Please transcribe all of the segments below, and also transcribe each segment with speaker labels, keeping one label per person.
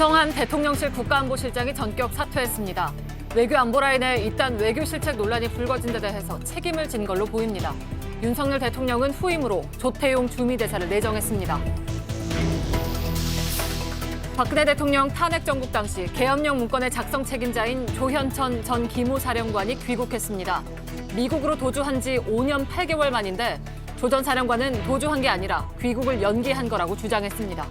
Speaker 1: 김성한 대통령실 국가안보실장이 전격 사퇴했습니다. 외교 안보 라인에 잇단 외교 실책 논란이 불거진 데 대해서 책임을 진 걸로 보입니다. 윤석열 대통령은 후임으로 조태용 주미대사를 내정했습니다. 박근혜 대통령 탄핵 정국 당시 계엄령 문건의 작성 책임자인 조현천 전 기무사령관이 귀국했습니다. 미국으로 도주한 지 5년 8개월 만인데 조 전 사령관은 도주한 게 아니라 귀국을 연기한 거라고 주장했습니다.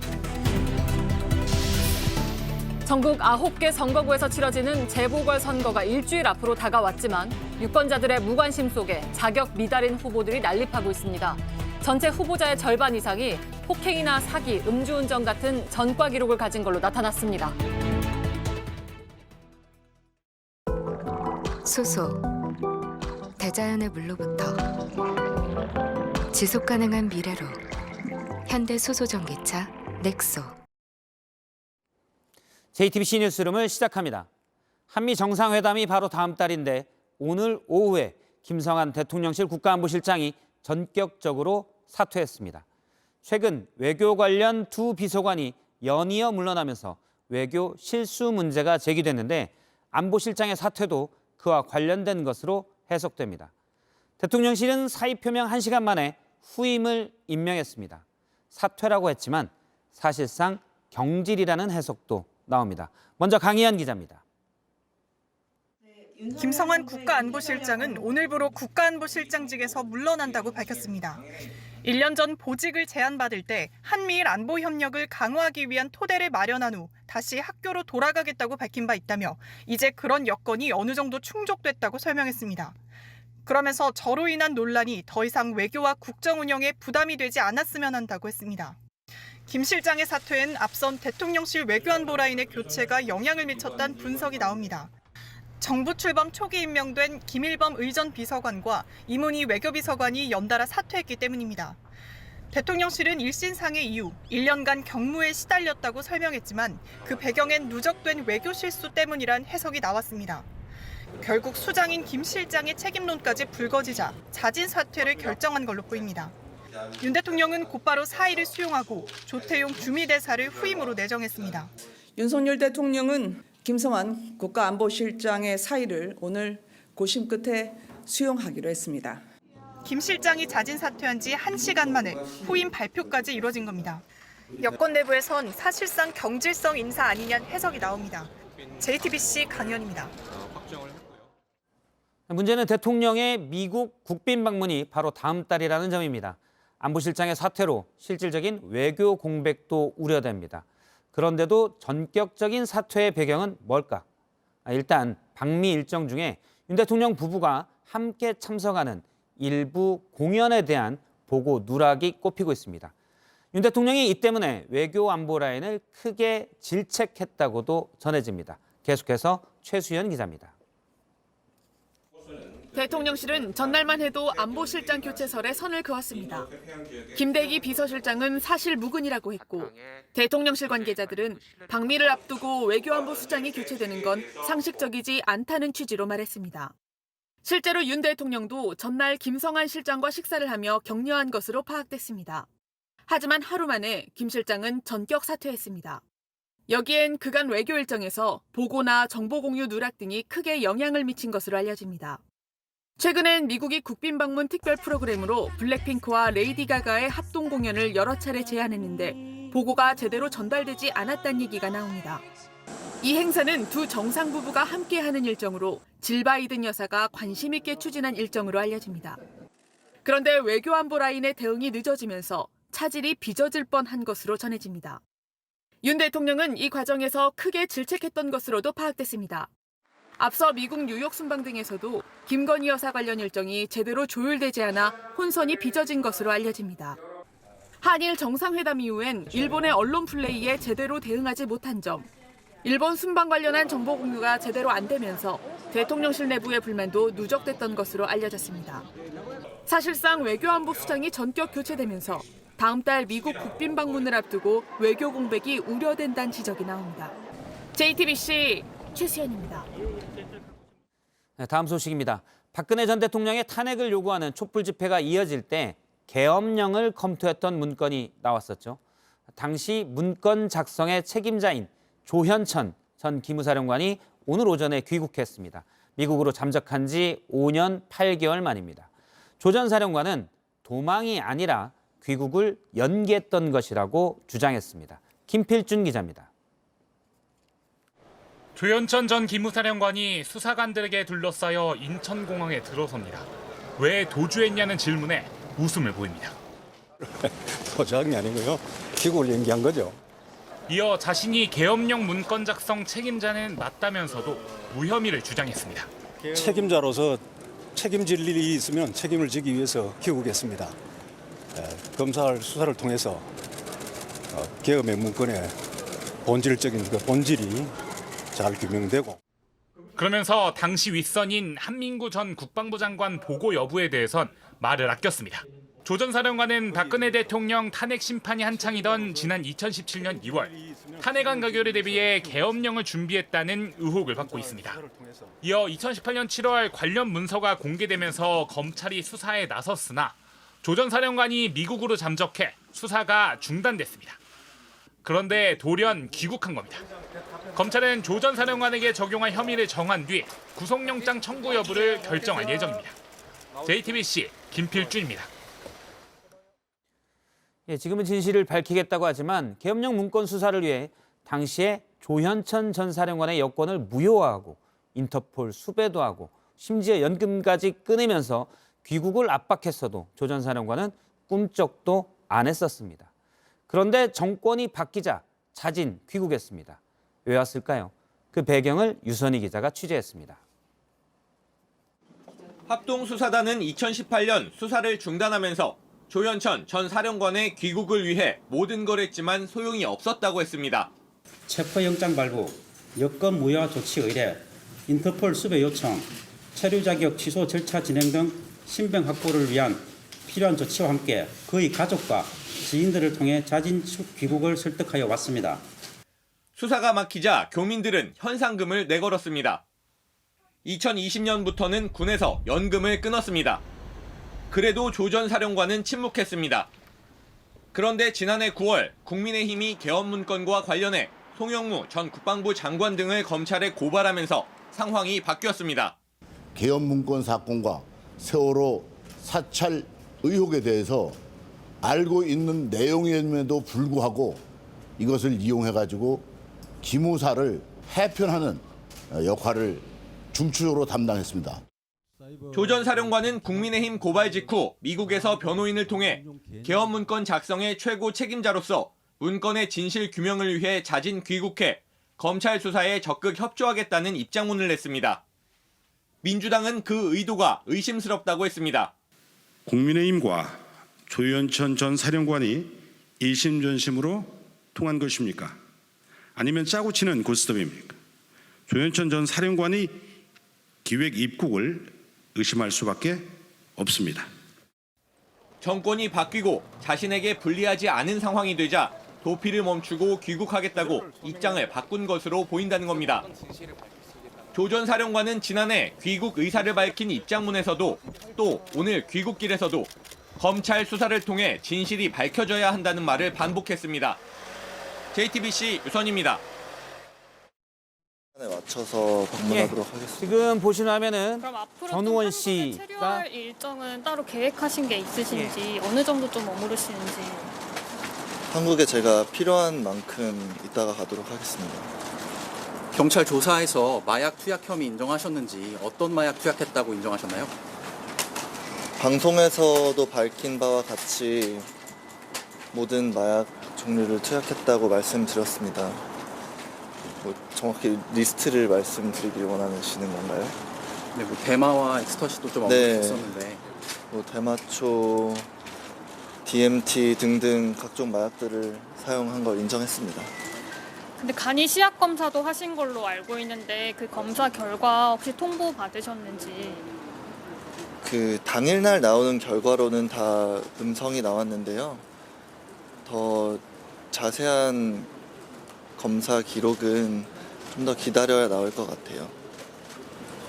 Speaker 1: 전국 9개 선거구에서 치러지는 재보궐선거가 일주일 앞으로 다가왔지만 유권자들의 무관심 속에 자격 미달인 후보들이 난립하고 있습니다. 전체 후보자의 절반 이상이 폭행이나 사기, 음주운전 같은 전과 기록을 가진 걸로 나타났습니다.
Speaker 2: 수소, 대자연의 물로부터 지속가능한 미래로 현대수소전기차 넥소.
Speaker 3: JTBC 뉴스룸을 시작합니다. 한미 정상회담이 바로 다음 달인데 오늘 오후에 김성한 대통령실 국가안보실장이 전격적으로 사퇴했습니다. 최근 외교 관련 두 비서관이 연이어 물러나면서 외교 실수 문제가 제기됐는데 안보실장의 사퇴도 그와 관련된 것으로 해석됩니다. 대통령실은 사의 표명 1시간 만에 후임을 임명했습니다. 사퇴라고 했지만 사실상 경질이라는 해석도 나옵니다. 먼저 강희연 기자입니다.
Speaker 4: 김성한 국가안보실장은 오늘부로 국가안보실장직에서 물러난다고 밝혔습니다. 1년 전 보직을 제안받을 때 한미일 안보 협력을 강화하기 위한 토대를 마련한 후 다시 학교로 돌아가겠다고 밝힌 바 있다며 이제 그런 여건이 어느 정도 충족됐다고 설명했습니다. 그러면서 저로 인한 논란이 더 이상 외교와 국정 운영에 부담이 되지 않았으면 한다고 했습니다. 김 실장의 사퇴엔 앞선 대통령실 외교안보 라인의 교체가 영향을 미쳤다는 분석이 나옵니다. 정부 출범 초기 임명된 김일범 의전 비서관과 이문희 외교비서관이 연달아 사퇴했기 때문입니다. 대통령실은 일신상의 이후 1년간 경무에 시달렸다고 설명했지만 그 배경엔 누적된 외교 실수 때문이란 해석이 나왔습니다. 결국 수장인 김 실장의 책임론까지 불거지자 자진 사퇴를 결정한 걸로 보입니다. 윤 대통령은 곧바로 사의를 수용하고 조태용 주미대사를 후임으로 내정했습니다.
Speaker 5: 윤석열 대통령은 김성한 국가안보실장의 사의를 오늘 고심 끝에 수용하기로 했습니다.
Speaker 4: 김 실장이 자진 사퇴한 지 1시간 만에 후임 발표까지 이뤄진 겁니다. 여권 내부에선 사실상 경질성 인사 아니냐는 해석이 나옵니다. JTBC 강연입니다.
Speaker 3: 문제는 대통령의 미국 국빈 방문이 바로 다음 달이라는 점입니다. 안보실장의 사퇴로 실질적인 외교 공백도 우려됩니다. 그런데도 전격적인 사퇴의 배경은 뭘까? 일단 방미 일정 중에 윤 대통령 부부가 함께 참석하는 일부 공연에 대한 보고 누락이 꼽히고 있습니다. 윤 대통령이 이 때문에 외교 안보 라인을 크게 질책했다고도 전해집니다. 계속해서 최수연 기자입니다.
Speaker 6: 대통령실은 전날만 해도 안보실장 교체설에 선을 그었습니다. 김대기 비서실장은 사실 무근이라고 했고 대통령실 관계자들은 방미를 앞두고 외교안보 수장이 교체되는 건 상식적이지 않다는 취지로 말했습니다. 실제로 윤 대통령도 전날 김성한 실장과 식사를 하며 격려한 것으로 파악됐습니다. 하지만 하루 만에 김 실장은 전격 사퇴했습니다. 여기엔 그간 외교 일정에서 보고나 정보 공유 누락 등이 크게 영향을 미친 것으로 알려집니다. 최근엔 미국이 국빈 방문 특별 프로그램으로 블랙핑크와 레이디 가가의 합동 공연을 여러 차례 제안했는데 보고가 제대로 전달되지 않았다는 얘기가 나옵니다. 이 행사는 두 정상 부부가 함께하는 일정으로 질 바이든 여사가 관심 있게 추진한 일정으로 알려집니다. 그런데 외교안보 라인의 대응이 늦어지면서 차질이 빚어질 뻔한 것으로 전해집니다. 윤 대통령은 이 과정에서 크게 질책했던 것으로도 파악됐습니다. 앞서 미국 뉴욕 순방 등에서도 김건희 여사 관련 일정이 제대로 조율되지 않아 혼선이 빚어진 것으로 알려집니다. 한일 정상회담 이후엔 일본의 언론 플레이에 제대로 대응하지 못한 점, 일본 순방 관련한 정보 공유가 제대로 안 되면서 대통령실 내부의 불만도 누적됐던 것으로 알려졌습니다. 사실상 외교안보 수장이 전격 교체되면서 다음 달 미국 국빈 방문을 앞두고 외교 공백이 우려된다는 지적이 나옵니다. JTBC 최수연입니다.
Speaker 3: 다음 소식입니다. 박근혜 전 대통령의 탄핵을 요구하는 촛불 집회가 이어질 때 계엄령을 검토했던 문건이 나왔었죠. 당시 문건 작성의 책임자인 조현천 전 기무사령관이 오늘 오전에 귀국했습니다. 미국으로 잠적한 지 5년 8개월 만입니다. 조 전 사령관은 도망이 아니라 귀국을 연기했던 것이라고 주장했습니다. 김필준 기자입니다.
Speaker 7: 조현천 전 기무사령관이 수사관들에게 둘러싸여 인천공항에 들어섭니다. 왜 도주했냐는 질문에 웃음을 보입니다.
Speaker 8: 도주한 게 아니고요. 귀국을 연기한 거죠.
Speaker 7: 이어 자신이 계엄령 문건 작성 책임자는 맞다면서도 무혐의를 주장했습니다.
Speaker 8: 책임자로서 책임질 일이 있으면 책임을 지기 위해서 귀국했습니다. 검사 수사를 통해서 계엄의 문건의 본질적인 그 본질이 잘 규명되고.
Speaker 7: 그러면서 당시 윗선인 한민구 전 국방부 장관 보고 여부에 대해선 말을 아꼈습니다. 조 전 사령관은 박근혜 대통령 탄핵 심판이 한창이던 지난 2017년 2월 탄핵안 가결에 대비해 계엄령을 준비했다는 의혹을 받고 있습니다. 이어 2018년 7월 관련 문서가 공개되면서 검찰이 수사에 나섰으나 조 전 사령관이 미국으로 잠적해 수사가 중단됐습니다. 그런데 돌연 귀국한 겁니다. 검찰은 조 전 사령관에게 적용할 혐의를 정한 뒤 구속영장 청구 여부를 결정할 예정입니다. JTBC 김필준입니다.
Speaker 3: 지금은 진실을 밝히겠다고 하지만 계엄령 문건 수사를 위해 당시에 조현천 전 사령관의 여권을 무효화하고 인터폴 수배도 하고 심지어 연금까지 끊으면서 귀국을 압박했어도 조 전 사령관은 꿈쩍도 안 했었습니다. 그런데 정권이 바뀌자 자진 귀국했습니다. 왜 왔을까요? 그 배경을 유선희 기자가 취재했습니다.
Speaker 9: 합동수사단은 2018년 수사를 중단하면서 조현천 전 사령관의 귀국을 위해 모든 걸 했지만 소용이 없었다고 했습니다.
Speaker 10: 체포영장 발부, 여권 무효화 조치 의뢰, 인터폴 수배 요청, 체류 자격 취소 절차 진행 등 신병 확보를 위한 필요한 조치와 함께 그의 가족과 지인들을 통해 자진 귀국을 설득하여 왔습니다.
Speaker 9: 수사가 막히자 교민들은 현상금을 내걸었습니다. 2020년부터는 군에서 연금을 끊었습니다. 그래도 조 전 사령관은 침묵했습니다. 그런데 지난해 9월 국민의힘이 계엄 문건과 관련해 송영무 전 국방부 장관 등을 검찰에 고발하면서 상황이 바뀌었습니다.
Speaker 11: 계엄 문건 사건과 세월호 사찰 의혹에 대해서 알고 있는 내용임에도 불구하고 이것을 이용해가지고 기무사를 해편하는 역할을 중추적으로 담당했습니다.
Speaker 9: 조 전 사령관은 국민의힘 고발 직후 미국에서 변호인을 통해 계엄 문건 작성의 최고 책임자로서 문건의 진실 규명을 위해 자진 귀국해 검찰 수사에 적극 협조하겠다는 입장문을 냈습니다. 민주당은 그 의도가 의심스럽다고 했습니다.
Speaker 12: 국민의힘과 조현천 전 사령관이 이심전심으로 통한 것입니까? 아니면 짜고 치는 고스톱입니까? 조현천 전 사령관이 기획 입국을 의심할 수밖에 없습니다.
Speaker 9: 정권이 바뀌고 자신에게 불리하지 않은 상황이 되자 도피를 멈추고 귀국하겠다고 입장을 바꾼 것으로 보인다는 겁니다. 조 전 사령관은 지난해 귀국 의사를 밝힌 입장문에서도 또 오늘 귀국길에서도 검찰 수사를 통해 진실이 밝혀져야 한다는 말을 반복했습니다. JTBC 유선입니다.
Speaker 13: 맞춰서 방문하도록 하겠습니다.
Speaker 3: 지금 보시는 화면은
Speaker 14: 그럼 앞으로
Speaker 3: 전우원
Speaker 14: 한국에
Speaker 3: 씨가
Speaker 14: 체류할 일정은 따로 계획하신 게 있으신지 어느 정도 좀 머무르시는지.
Speaker 13: 한국에 제가 필요한 만큼 있다가 가도록 하겠습니다.
Speaker 15: 경찰 조사에서 마약 투약 혐의 인정하셨는지 어떤 마약 투약했다고 인정하셨나요?
Speaker 13: 방송에서도 밝힌 바와 같이 모든 마약 종류를 투약했다고 말씀드렸습니다. 뭐 정확히 리스트를 말씀드리길 원하시는 건가요?
Speaker 15: 네, 뭐 대마와 엑스터시도 좀 언급했었는데.
Speaker 13: 뭐 대마초, DMT 등등 각종 마약들을 사용한 걸 인정했습니다.
Speaker 14: 근데 간이 시약 검사도 하신 걸로 알고 있는데 그 검사 결과 혹시 통보 받으셨는지.
Speaker 13: 그 당일날 나오는 결과로는 다 음성이 나왔는데요. 더 자세한 검사 기록은 좀 더 기다려야 나올 것 같아요.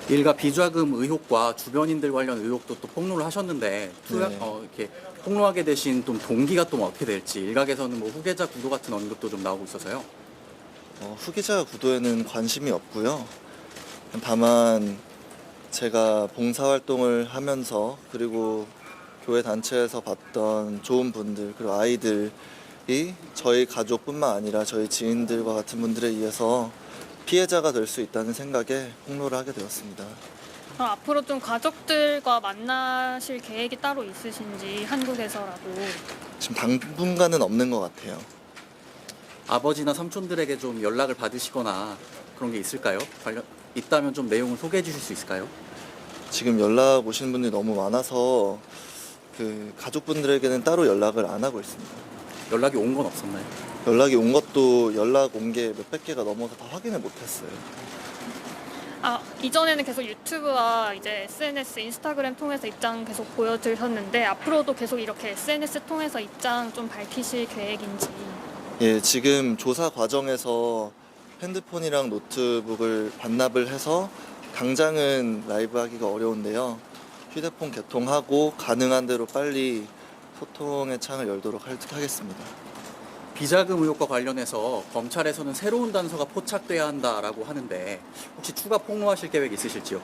Speaker 15: 일가 비자금 의혹과 주변인들 관련 의혹도 또 폭로를 하셨는데 투약, 이렇게 폭로하게 되신 좀 동기가 또 어떻게 될지 일각에서는 뭐 후계자 구도 같은 언급도 좀 나오고 있어서요.
Speaker 13: 후기자 구도에는 관심이 없고요. 다만 제가 봉사활동을 하면서 그리고 교회 단체에서 봤던 좋은 분들 그리고 아이들이 저희 가족뿐만 아니라 저희 지인들과 같은 분들에 의해서 피해자가 될 수 있다는 생각에 폭로를 하게 되었습니다.
Speaker 14: 그럼 앞으로 좀 가족들과 만나실 계획이 따로 있으신지 한국에서라도.
Speaker 13: 지금 당분간은 없는 것 같아요.
Speaker 15: 아버지나 삼촌들에게 좀 연락을 받으시거나 그런 게 있을까요? 있다면 좀 내용을 소개해 주실 수 있을까요?
Speaker 13: 지금 연락 오시는 분들이 너무 많아서 그 가족분들에게는 따로 연락을 안 하고 있습니다.
Speaker 15: 연락이 온 건 없었나요?
Speaker 13: 연락이 온 것도 연락 온 게 몇백 개가 넘어서 다 확인을 못했어요.
Speaker 14: 이전에는 계속 유튜브와 이제 SNS, 인스타그램 통해서 입장 계속 보여주셨는데 앞으로도 계속 이렇게 SNS 통해서 입장 좀 밝히실 계획인지.
Speaker 13: 예, 지금 조사 과정에서 핸드폰이랑 노트북을 반납을 해서 당장은 라이브 하기가 어려운데요. 휴대폰 개통하고 가능한 대로 빨리 소통의 창을 열도록 하겠습니다.
Speaker 15: 비자금 의혹과 관련해서 검찰에서는 새로운 단서가 포착돼야 한다라고 하는데 혹시 추가 폭로하실 계획 있으실지요?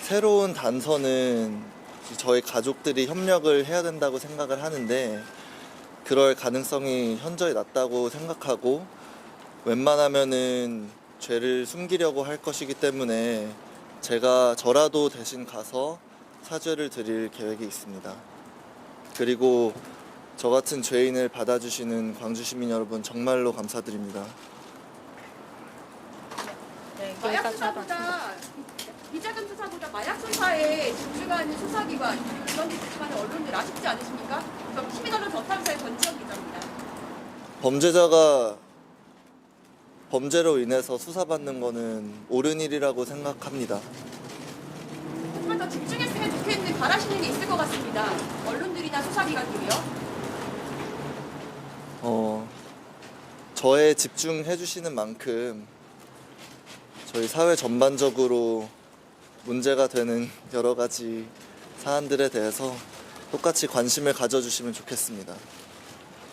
Speaker 13: 새로운 단서는 저희 가족들이 협력을 해야 된다고 생각을 하는데 그럴 가능성이 현저히 낮다고 생각하고 웬만하면은 죄를 숨기려고 할 것이기 때문에 저라도 대신 가서 사죄를 드릴 계획이 있습니다. 그리고 저 같은 죄인을 받아주시는 광주 시민 여러분 정말로 감사드립니다.
Speaker 14: 네,
Speaker 16: 마약 수사보다 비자금 수사보다 마약 수사에 집중하는 수사기관 이런 데 집중하는 언론들 아쉽지 않으십니까? 시민언론 저탄사의 권지영 기자입니다.
Speaker 13: 범죄자가 범죄로 인해서 수사받는 거는 옳은 일이라고 생각합니다.
Speaker 16: 조금만 더 집중했으면 좋겠는 바라시는 게 있을 것 같습니다. 언론들이나 수사기관들이요.
Speaker 13: 저에 집중해 주시는 만큼 저희 사회 전반적으로 문제가 되는 여러 가지 사안들에 대해서 똑같이 관심을 가져주시면 좋겠습니다.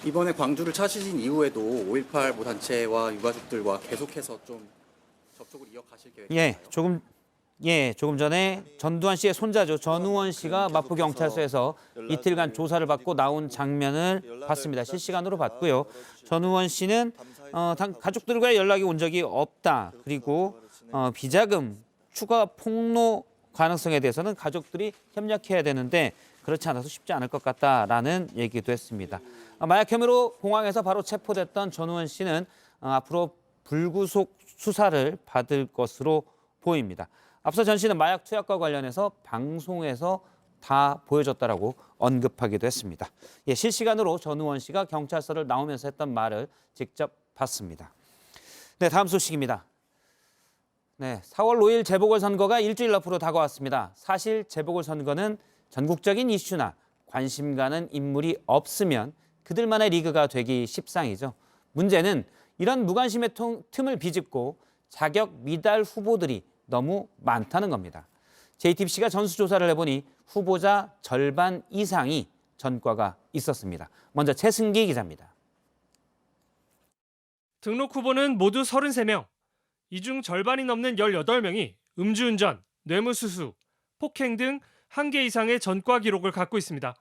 Speaker 15: 이번에 광주를 찾으신 이후에도 5.18 단체와 유가족들과 계속해서 좀 접촉을 이어가실 계획인가요?
Speaker 3: 조금 전에 전두환 씨의 손자죠. 전우원 씨가 마포경찰서에서 이틀간 조사를 받고 나온 장면을 봤습니다. 실시간으로 봤고요. 전우원 씨는 가족들과 연락이 온 적이 없다. 그리고 비자금 추가 폭로 가능성에 대해서는 가족들이 협력해야 되는데 그렇지 않아서 쉽지 않을 것 같다라는 얘기도 했습니다. 마약 혐의로 공항에서 바로 체포됐던 전우원 씨는 앞으로 불구속 수사를 받을 것으로 보입니다. 앞서 전 씨는 마약 투약과 관련해서 방송에서 다 보여줬다라고 언급하기도 했습니다. 실시간으로 전우원 씨가 경찰서를 나오면서 했던 말을 직접 봤습니다. 네, 다음 소식입니다. 네, 4월 5일 재보궐선거가 일주일 앞으로 다가왔습니다. 사실 재보궐선거는 전국적인 이슈나 관심 가는 인물이 없으면 그들만의 리그가 되기 십상이죠. 문제는 이런 무관심의 틈을 비집고 자격 미달 후보들이 너무 많다는 겁니다. JTBC가 전수조사를 해보니 후보자 절반 이상이 전과가 있었습니다. 먼저 최승기 기자입니다.
Speaker 17: 등록 후보는 모두 33명. 이 중 절반이 넘는 18명이 음주운전, 뇌물수수, 폭행 등 1개 이상의 전과 기록을 갖고 있습니다.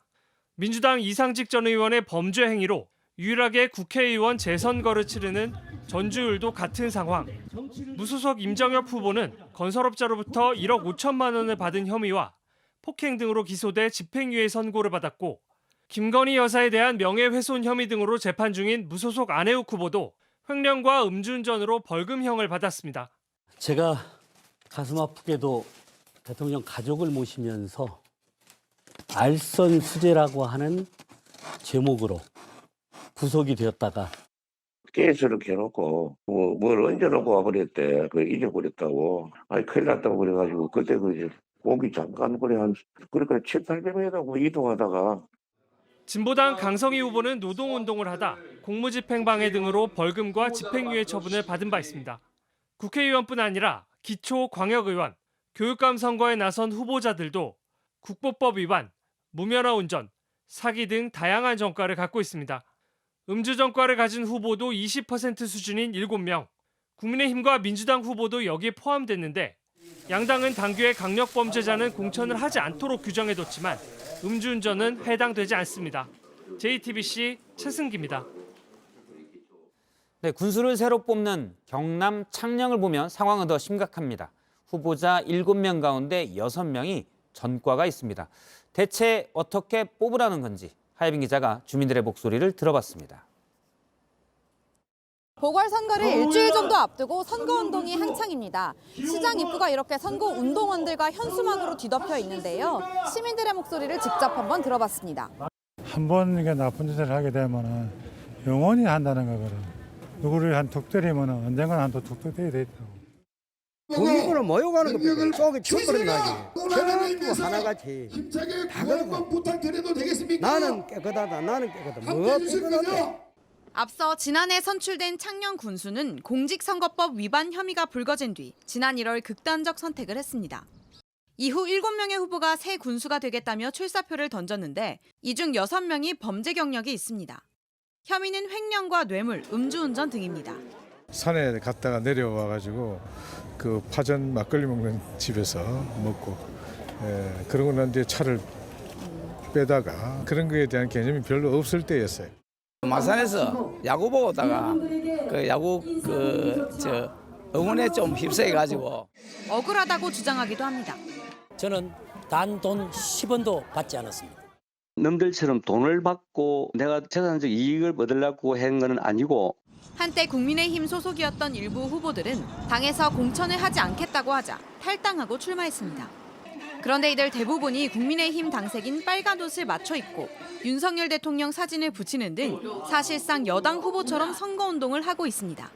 Speaker 17: 민주당 이상직 전 의원의 범죄 행위로 유일하게 국회의원 재선거를 치르는 전주율도 같은 상황. 무소속 임정엽 후보는 건설업자로부터 1억 5천만 원을 받은 혐의와 폭행 등으로 기소돼 집행유예 선고를 받았고 김건희 여사에 대한 명예훼손 혐의 등으로 재판 중인 무소속 안혜욱 후보도 횡령과 음주운전으로 벌금형을 받았습니다.
Speaker 18: 제가 가슴 아프게도 대통령 가족을 모시면서 알선수재라고 하는 제목으로 구속이 되었다가
Speaker 19: 케이스를 켜놓고 뭘 얹어놓고 와버렸대. 잊어버렸다고. 큰일 났다고 그래가지고 그때 고기 잠깐 그러니까 700-800m 이동하다가
Speaker 17: 진보당 강성희 후보는 노동운동을 하다 공무집행방해 등으로 벌금과 집행유예 처분을 받은 바 있습니다. 국회의원뿐 아니라 기초 광역의원, 교육감 선거에 나선 후보자들도 국보법 위반, 무면허 운전, 사기 등 다양한 전과를 갖고 있습니다. 음주 전과를 가진 후보도 20% 수준인 7명, 국민의힘과 민주당 후보도 여기에 포함됐는데 양당은 당규에 강력범죄자는 공천을 하지 않도록 규정해뒀지만 음주운전은 해당되지 않습니다. JTBC 최승기입니다.
Speaker 3: 네, 군수를 새로 뽑는 경남 창녕을 보면 상황은 더 심각합니다. 후보자 7명 가운데 6명이 전과가 있습니다. 대체 어떻게 뽑으라는 건지 하예빈 기자가 주민들의 목소리를 들어봤습니다.
Speaker 20: 보궐선거를 일주일 정도 앞두고 선거운동이 한창입니다. 시장 입구가 이렇게 선거운동원들과 현수막으로 뒤덮여 있는데요. 시민들의 목소리를 직접 한번 들어봤습니다.
Speaker 21: 한 번 나쁜 짓을 하게 되면 영원히 한다는 거거든. 누구를 한 툭 때리면 언젠가는 한 툭 때리게 돼 있다고.
Speaker 22: 국민으로 모여가는 것보다 속에 충돌이 나지. 전부 하나같이 다 그러고 나는 깨끗하다, 나는 깨끗하다. 뭐 깨끗한데?
Speaker 20: 앞서 지난해 선출된 창녕 군수는 공직선거법 위반 혐의가 불거진 뒤 지난 1월 극단적 선택을 했습니다. 이후 7명의 후보가 새 군수가 되겠다며 출사표를 던졌는데 이 중 6명이 범죄 경력이 있습니다. 혐의는 횡령과 뇌물, 음주운전 등입니다.
Speaker 21: 산에 갔다가 내려와가지고 그 파전 막걸리 먹는 집에서 먹고 그러고 난 뒤에 차를 빼다가 그런 거에 대한 개념이 별로 없을 때였어요.
Speaker 23: 마산에서 야구 보고 오다가 그 야구 응원에 좀 휩싸여가지고
Speaker 20: 억울하다고 주장하기도 합니다.
Speaker 18: 저는 단 돈 10원도 받지 않았습니다.
Speaker 24: 남들처럼 돈을 받고 내가 재산적 이익을 얻으려고 한 건 아니고
Speaker 20: 한때 국민의힘 소속이었던 일부 후보들은 당에서 공천을 하지 않겠다고 하자 탈당하고 출마했습니다. 그런데 이들 대부분이 국민의힘 당색인 빨간 옷을 맞춰 입고 윤석열 대통령 사진을 붙이는 등 사실상 여당 후보처럼 선거운동을 하고 있습니다.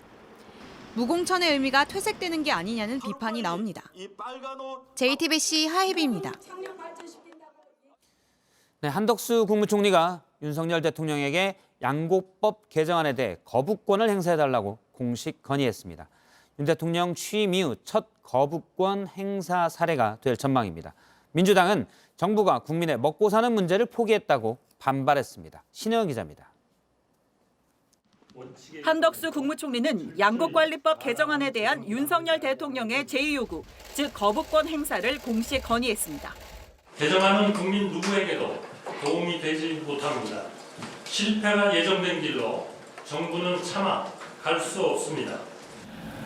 Speaker 20: 무공천의 의미가 퇴색되는 게 아니냐는 비판이 나옵니다. JTBC 하혜비입니다.
Speaker 3: 네, 한덕수 국무총리가 윤석열 대통령에게 양곡법 개정안에 대해 거부권을 행사해달라고 공식 건의했습니다. 윤 대통령 취임 이후 첫 거부권 행사 사례가 될 전망입니다. 민주당은 정부가 국민의 먹고 사는 문제를 포기했다고 반발했습니다. 신혜영 기자입니다.
Speaker 25: 한덕수 국무총리는 양곡관리법 개정안에 대한 윤석열 대통령의 제2요구, 즉 거부권 행사를 공식 건의했습니다.
Speaker 17: 개정안은 국민 누구에게도 도움이 되지 못합니다. 실패가 예정된 길로 정부는 차마 갈 수 없습니다.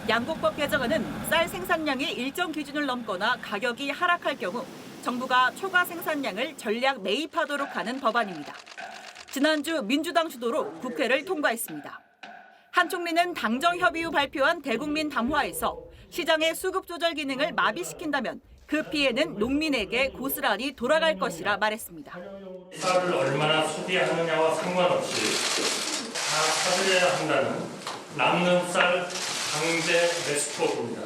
Speaker 25: 양곡법 개정안은 쌀 생산량이 일정 기준을 넘거나 가격이 하락할 경우 정부가 초과 생산량을 전량 매입하도록 하는 법안입니다. 지난주 민주당 주도로 국회를 통과했습니다. 한 총리는 당정 협의 후 발표한 대국민 담화에서 시장의 수급 조절 기능을 마비시킨다면 그 피해는 농민에게 고스란히 돌아갈 것이라 말했습니다.
Speaker 17: 쌀을 얼마나 소비하느냐와 상관없이 다 사들여야 한다는 남는 쌀 강제 매수법입니다.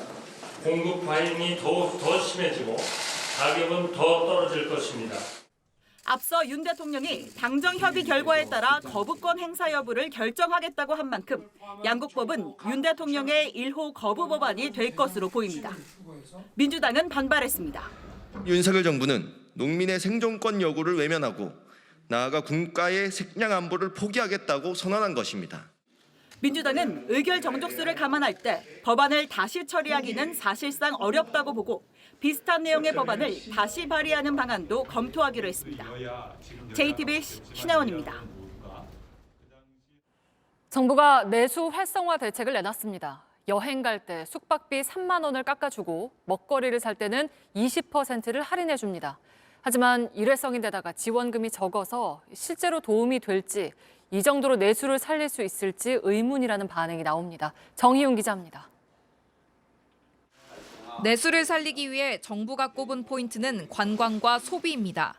Speaker 17: 공급 과잉이 더 심해지고 가격은 더 떨어질 것입니다.
Speaker 25: 앞서 윤 대통령이 당정 협의 결과에 따라 거부권 행사 여부를 결정하겠다고 한 만큼 양곡법은 윤 대통령의 1호 거부 법안이 될 것으로 보입니다. 민주당은 반발했습니다.
Speaker 26: 윤석열 정부는 농민의 생존권 여부를 외면하고 나아가 국가의 식량 안보를 포기하겠다고 선언한 것입니다.
Speaker 25: 민주당은 의결 정족수를 감안할 때 법안을 다시 처리하기는 사실상 어렵다고 보고 비슷한 내용의 법안을 다시 발의하는 방안도 검토하기로 했습니다. JTBC 신혜원입니다.
Speaker 1: 정부가 내수 활성화 대책을 내놨습니다. 여행 갈 때 숙박비 3만 원을 깎아주고 먹거리를 살 때는 20%를 할인해 줍니다. 하지만 일회성인데다가 지원금이 적어서 실제로 도움이 될지 이 정도로 내수를 살릴 수 있을지 의문이라는 반응이 나옵니다. 정희용 기자입니다.
Speaker 27: 내수를 살리기 위해 정부가 꼽은 포인트는 관광과 소비입니다.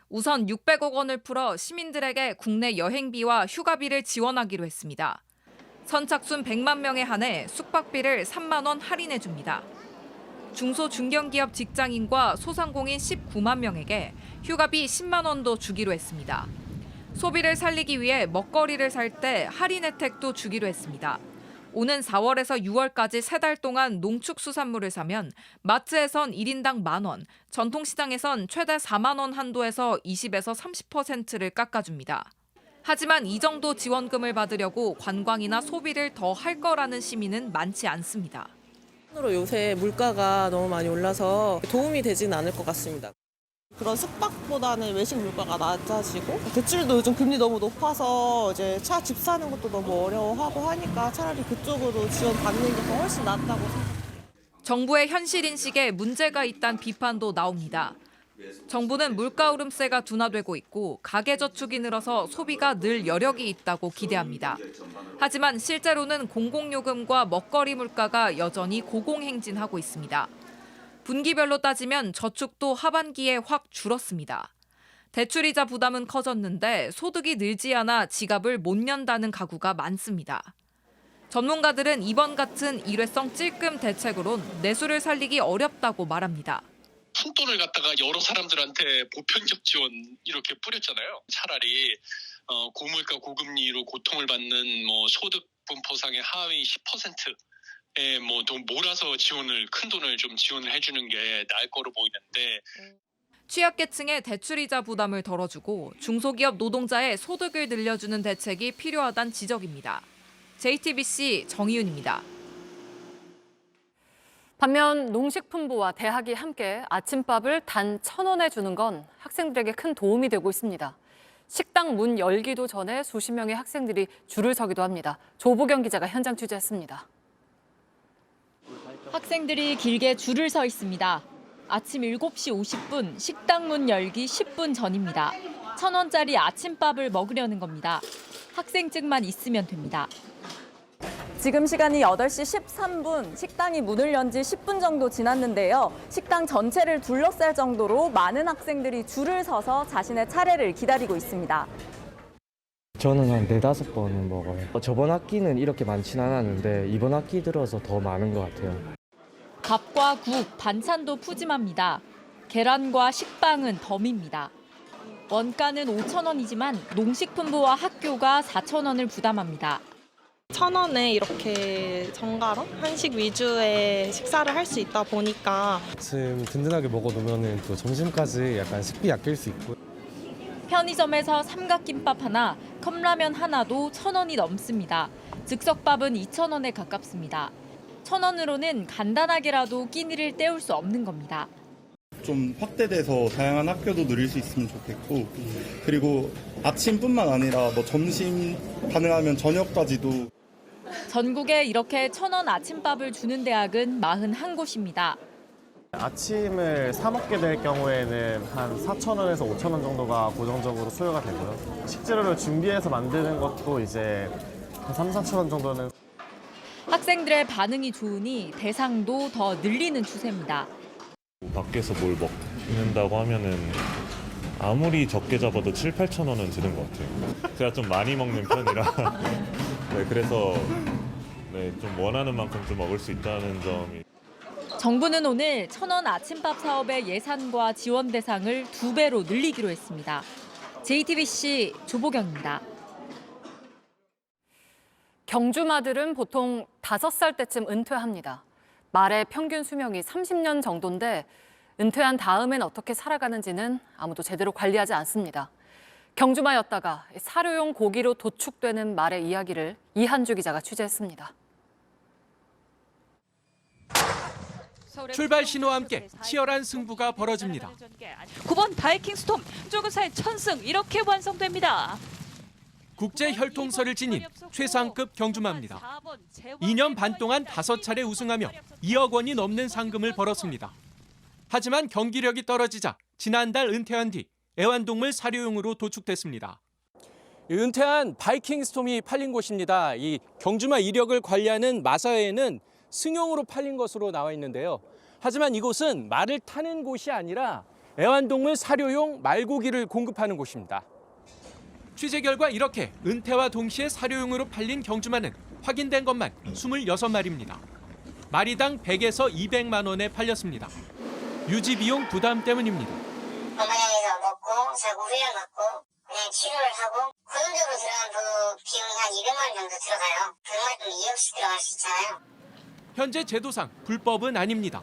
Speaker 27: 우선 600억 원을 풀어 시민들에게 국내 여행비와 휴가비를 지원하기로 했습니다. 선착순 100만 명에 한해 숙박비를 3만 원 할인해 줍니다. 중소 중견기업 직장인과 소상공인 19만 명에게 휴가비 10만 원도 주기로 했습니다. 소비를 살리기 위해 먹거리를 살 때 할인 혜택도 주기로 했습니다. 오는 4월에서 6월까지 3달 동안 농축수산물을 사면 마트에선 1인당 10,000원, 전통시장에선 최대 4만 원 한도에서 20에서 30%를 깎아줍니다. 하지만 이 정도 지원금을 받으려고 관광이나 소비를 더 할 거라는 시민은 많지 않습니다.
Speaker 2: 요새 물가가 너무 많이 올라서 도움이 되지는 않을 것 같습니다. 그런 숙박보다는 외식 물가가 낮아지고 대출도 요즘 금리 너무 높아서 이제 집 사는 것도 너무 어려워하고 하니까 차라리 그쪽으로 지원받는 게 더 훨씬 낫다고 생각합니다.
Speaker 27: 정부의 현실 인식에 문제가 있다는 비판도 나옵니다. 정부는 물가 오름세가 둔화되고 있고 가계저축이 늘어서 소비가 늘 여력이 있다고 기대합니다. 하지만 실제로는 공공요금과 먹거리 물가가 여전히 고공행진하고 있습니다. 분기별로 따지면 저축도 하반기에 확 줄었습니다. 대출이자 부담은 커졌는데 소득이 늘지 않아 지갑을 못 연다는 가구가 많습니다. 전문가들은 이번 같은 일회성 찔끔 대책으로는 내수를 살리기 어렵다고 말합니다.
Speaker 4: 푼돈을 갖다가 여러 사람들한테 보편적 지원 이렇게 뿌렸잖아요. 차라리 고물가 고금리로 고통을 받는 소득 분포상의 하위 10%에 좀 몰아서 큰 돈을 좀 지원을 해주는 게 나을 거로 보이는데.
Speaker 27: 취약계층의 대출이자 부담을 덜어주고 중소기업 노동자의 소득을 늘려주는 대책이 필요하다는 지적입니다. JTBC 정희윤입니다.
Speaker 1: 반면 농식품부와 대학이 함께 아침밥을 단 1,000원에 주는 건 학생들에게 큰 도움이 되고 있습니다. 식당 문 열기도 전에 수십 명의 학생들이 줄을 서기도 합니다. 조보경 기자가 현장 취재했습니다.
Speaker 5: 학생들이 길게 줄을 서 있습니다. 아침 7시 50분 식당 문 열기 10분 전입니다. 1,000원짜리 아침밥을 먹으려는 겁니다. 학생증만 있으면 됩니다.
Speaker 6: 지금 시간이 8시 13분, 식당이 문을 연 지 10분 정도 지났는데요. 식당 전체를 둘러쌀 정도로 많은 학생들이 줄을 서서 자신의 차례를 기다리고 있습니다.
Speaker 7: 저는 한 4-5번은 먹어요. 저번 학기는 이렇게 많진 않았는데 이번 학기 들어서 더 많은 것 같아요.
Speaker 5: 밥과 국, 반찬도 푸짐합니다. 계란과 식빵은 덤입니다. 원가는 5,000원이지만 농식품부와 학교가 4,000원을 부담합니다.
Speaker 2: 1,000원에 이렇게 정가로 한식 위주의 식사를 할 수 있다 보니까
Speaker 7: 아침 든든하게 먹어놓으면 또 점심까지 약간 식비 아낄 수 있고.
Speaker 5: 편의점에서 삼각김밥 하나, 컵라면 하나도 1,000원이 넘습니다. 즉석밥은 2,000원에 가깝습니다. 1,000원으로는 간단하게라도 끼니를 때울 수 없는 겁니다.
Speaker 8: 좀 확대돼서 다양한 학교도 누릴 수 있으면 좋겠고, 그리고 아침뿐만 아니라 점심 가능하면 저녁까지도.
Speaker 5: 전국에 이렇게 1,000원 아침밥을 주는 대학은 41곳입니다.
Speaker 7: 아침을 사 먹게 될 경우에는 한 4,000원에서 5,000원 정도가 고정적으로 수요가 되고요. 식재료를 준비해서 만드는 것도 이제 한 3-4,000원 정도는.
Speaker 5: 학생들의 반응이 좋으니 대상도 더 늘리는 추세입니다.
Speaker 10: 밖에서 뭘 먹는다고 하면은 아무리 적게 잡아도 7-8천 원은 드는 것 같아요. 제가 좀 많이 먹는 편이라 네, 그래서 좀 원하는 만큼 좀 먹을 수 있다는 점이.
Speaker 5: 정부는 오늘 1,000원 아침밥 사업의 예산과 지원 대상을 2배로 늘리기로 했습니다. JTBC 조보경입니다.
Speaker 1: 경주마들은 보통 5살 때쯤 은퇴합니다. 말의 평균 수명이 30년 정도인데 은퇴한 다음엔 어떻게 살아가는지는 아무도 제대로 관리하지 않습니다. 경주마였다가 사료용 고기로 도축되는 말의 이야기를 이한주 기자가 취재했습니다.
Speaker 28: 출발 신호와 함께 치열한 승부가 벌어집니다.
Speaker 29: 9번 바이킹 스톰 조그사의 천승 이렇게 완성됩니다.
Speaker 28: 국제 혈통서를 지닌 최상급 경주마입니다. 2년 반 동안 5차례 우승하며 2억 원이 넘는 상금을 벌었습니다. 하지만 경기력이 떨어지자 지난달 은퇴한 뒤 애완동물 사료용으로 도축됐습니다.
Speaker 30: 은퇴한 바이킹 스톰이 팔린 곳입니다. 이 경주마 이력을 관리하는 마사회에는 승용으로 팔린 것으로 나와 있는데요. 하지만 이곳은 말을 타는 곳이 아니라 애완동물 사료용 말고기를 공급하는 곳입니다.
Speaker 28: 취재 결과 이렇게 은퇴와 동시에 사료용으로 팔린 경주마는 확인된 것만 26마리입니다. 마리당 100에서 200만 원에 팔렸습니다. 유지 비용 부담 때문입니다.
Speaker 31: 어머니에서 먹고 자고 훈련받고 그냥 치료를 하고 고정적으로 들어간 그 비용이 한 200만 원 정도 들어가요. 그만 2억씩 들어갈 수 있잖아요.
Speaker 28: 현재 제도상 불법은 아닙니다.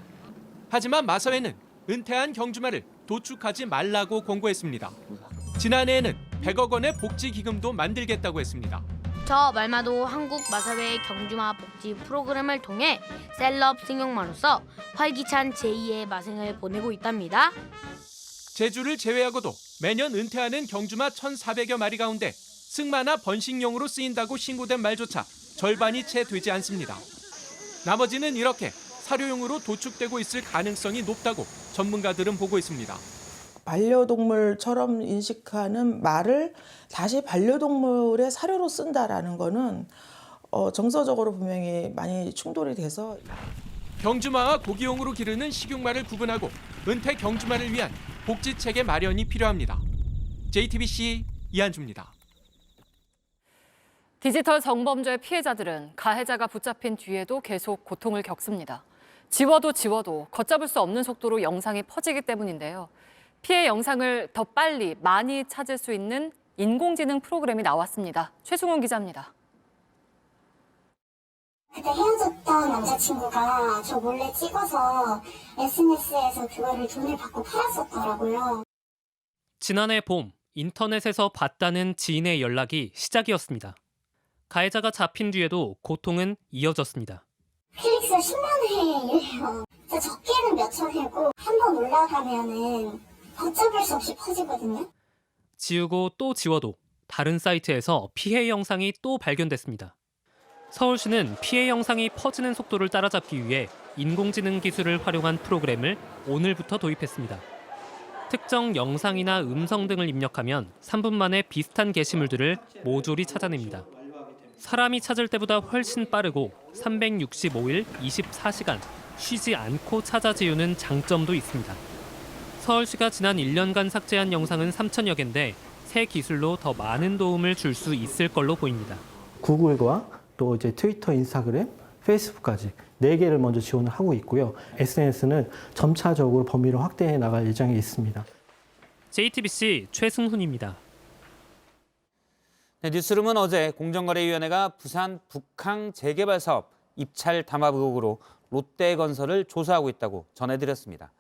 Speaker 28: 하지만 마사회는 은퇴한 경주마를 도축하지 말라고 권고했습니다. 지난해에는 100억 원의 복지 기금도 만들겠다고 했습니다.
Speaker 9: 저 말마도 한국마사회 경주마 복지 프로그램을 통해 셀럽 승용마로서 활기찬 제2의 마생을 보내고 있답니다.
Speaker 28: 제주를 제외하고도 매년 은퇴하는 경주마 1,400여 마리 가운데 승마나 번식용으로 쓰인다고 신고된 말조차 절반이 채 되지 않습니다. 나머지는 이렇게 사료용으로 도축되고 있을 가능성이 높다고 전문가들은 보고 있습니다.
Speaker 11: 반려동물처럼 인식하는 말을 다시 반려동물의 사료로 쓴다라는 거는 정서적으로 분명히 많이 충돌이 돼서
Speaker 28: 경주마와 고기용으로 기르는 식용마를 구분하고 은퇴 경주마를 위한 복지체계 마련이 필요합니다. JTBC 이한주입니다.
Speaker 1: 디지털 성범죄 피해자들은 가해자가 붙잡힌 뒤에도 계속 고통을 겪습니다. 지워도 걷잡을 수 없는 속도로 영상이 퍼지기 때문인데요. 피해 영상을 더 빨리 많이 찾을 수 있는 인공지능 프로그램이 나왔습니다. 최승훈 기자입니다.
Speaker 31: 그때 헤어졌던 남자친구가 저 몰래 찍어서 SNS에서 그거를 돈을 받고 팔았었더라고요.
Speaker 17: 지난해 봄 인터넷에서 봤다는 지인의 연락이 시작이었습니다. 가해자가 잡힌 뒤에도 고통은 이어졌습니다.
Speaker 31: 클릭수가 10만 회예요. 적게는 몇천 회고 한 번 올라가면은 걷잡을 수 없이 퍼지거든요.
Speaker 17: 지우고 또 지워도 다른 사이트에서 피해 영상이 또 발견됐습니다. 서울시는 피해 영상이 퍼지는 속도를 따라잡기 위해 인공지능 기술을 활용한 프로그램을 오늘부터 도입했습니다. 특정 영상이나 음성 등을 입력하면 3분 만에 비슷한 게시물들을 모조리 찾아냅니다. 사람이 찾을 때보다 훨씬 빠르고 365일 24시간 쉬지 않고 찾아 지우는 장점도 있습니다. 서울시가 지난 1년간 삭제한 영상은 3천여 개인데 새 기술로 더 많은 도움을 줄 수 있을 걸로 보입니다.
Speaker 12: 구글과 또 이제 트위터, 인스타그램, 페이스북까지 4개를 먼저 지원을 하고 있고요. SNS는 점차적으로 범위를 확대해 나갈 예정에 있습니다.
Speaker 17: JTBC 최승훈입니다.
Speaker 3: 네, 뉴스룸은 어제 공정거래위원회가 부산 북항 재개발 사업 입찰 담합 의혹으로 롯데건설을 조사하고 있다고 전해드렸습니다.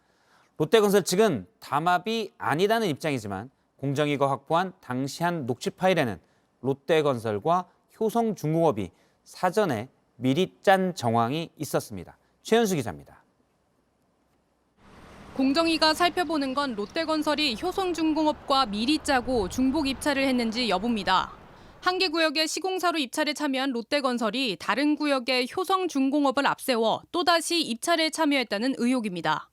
Speaker 3: 롯데건설 측은 담합이 아니라는 입장이지만 공정위가 확보한 당시 한 녹취 파일에는 롯데건설과 효성중공업이 사전에 미리 짠 정황이 있었습니다. 최현수 기자입니다.
Speaker 13: 공정위가 살펴보는 건 롯데건설이 효성중공업과 미리 짜고 중복 입찰을 했는지 여부입니다. 한 개 구역의 시공사로 입찰에 참여한 롯데건설이 다른 구역의 효성중공업을 앞세워 또다시 입찰에 참여했다는 의혹입니다.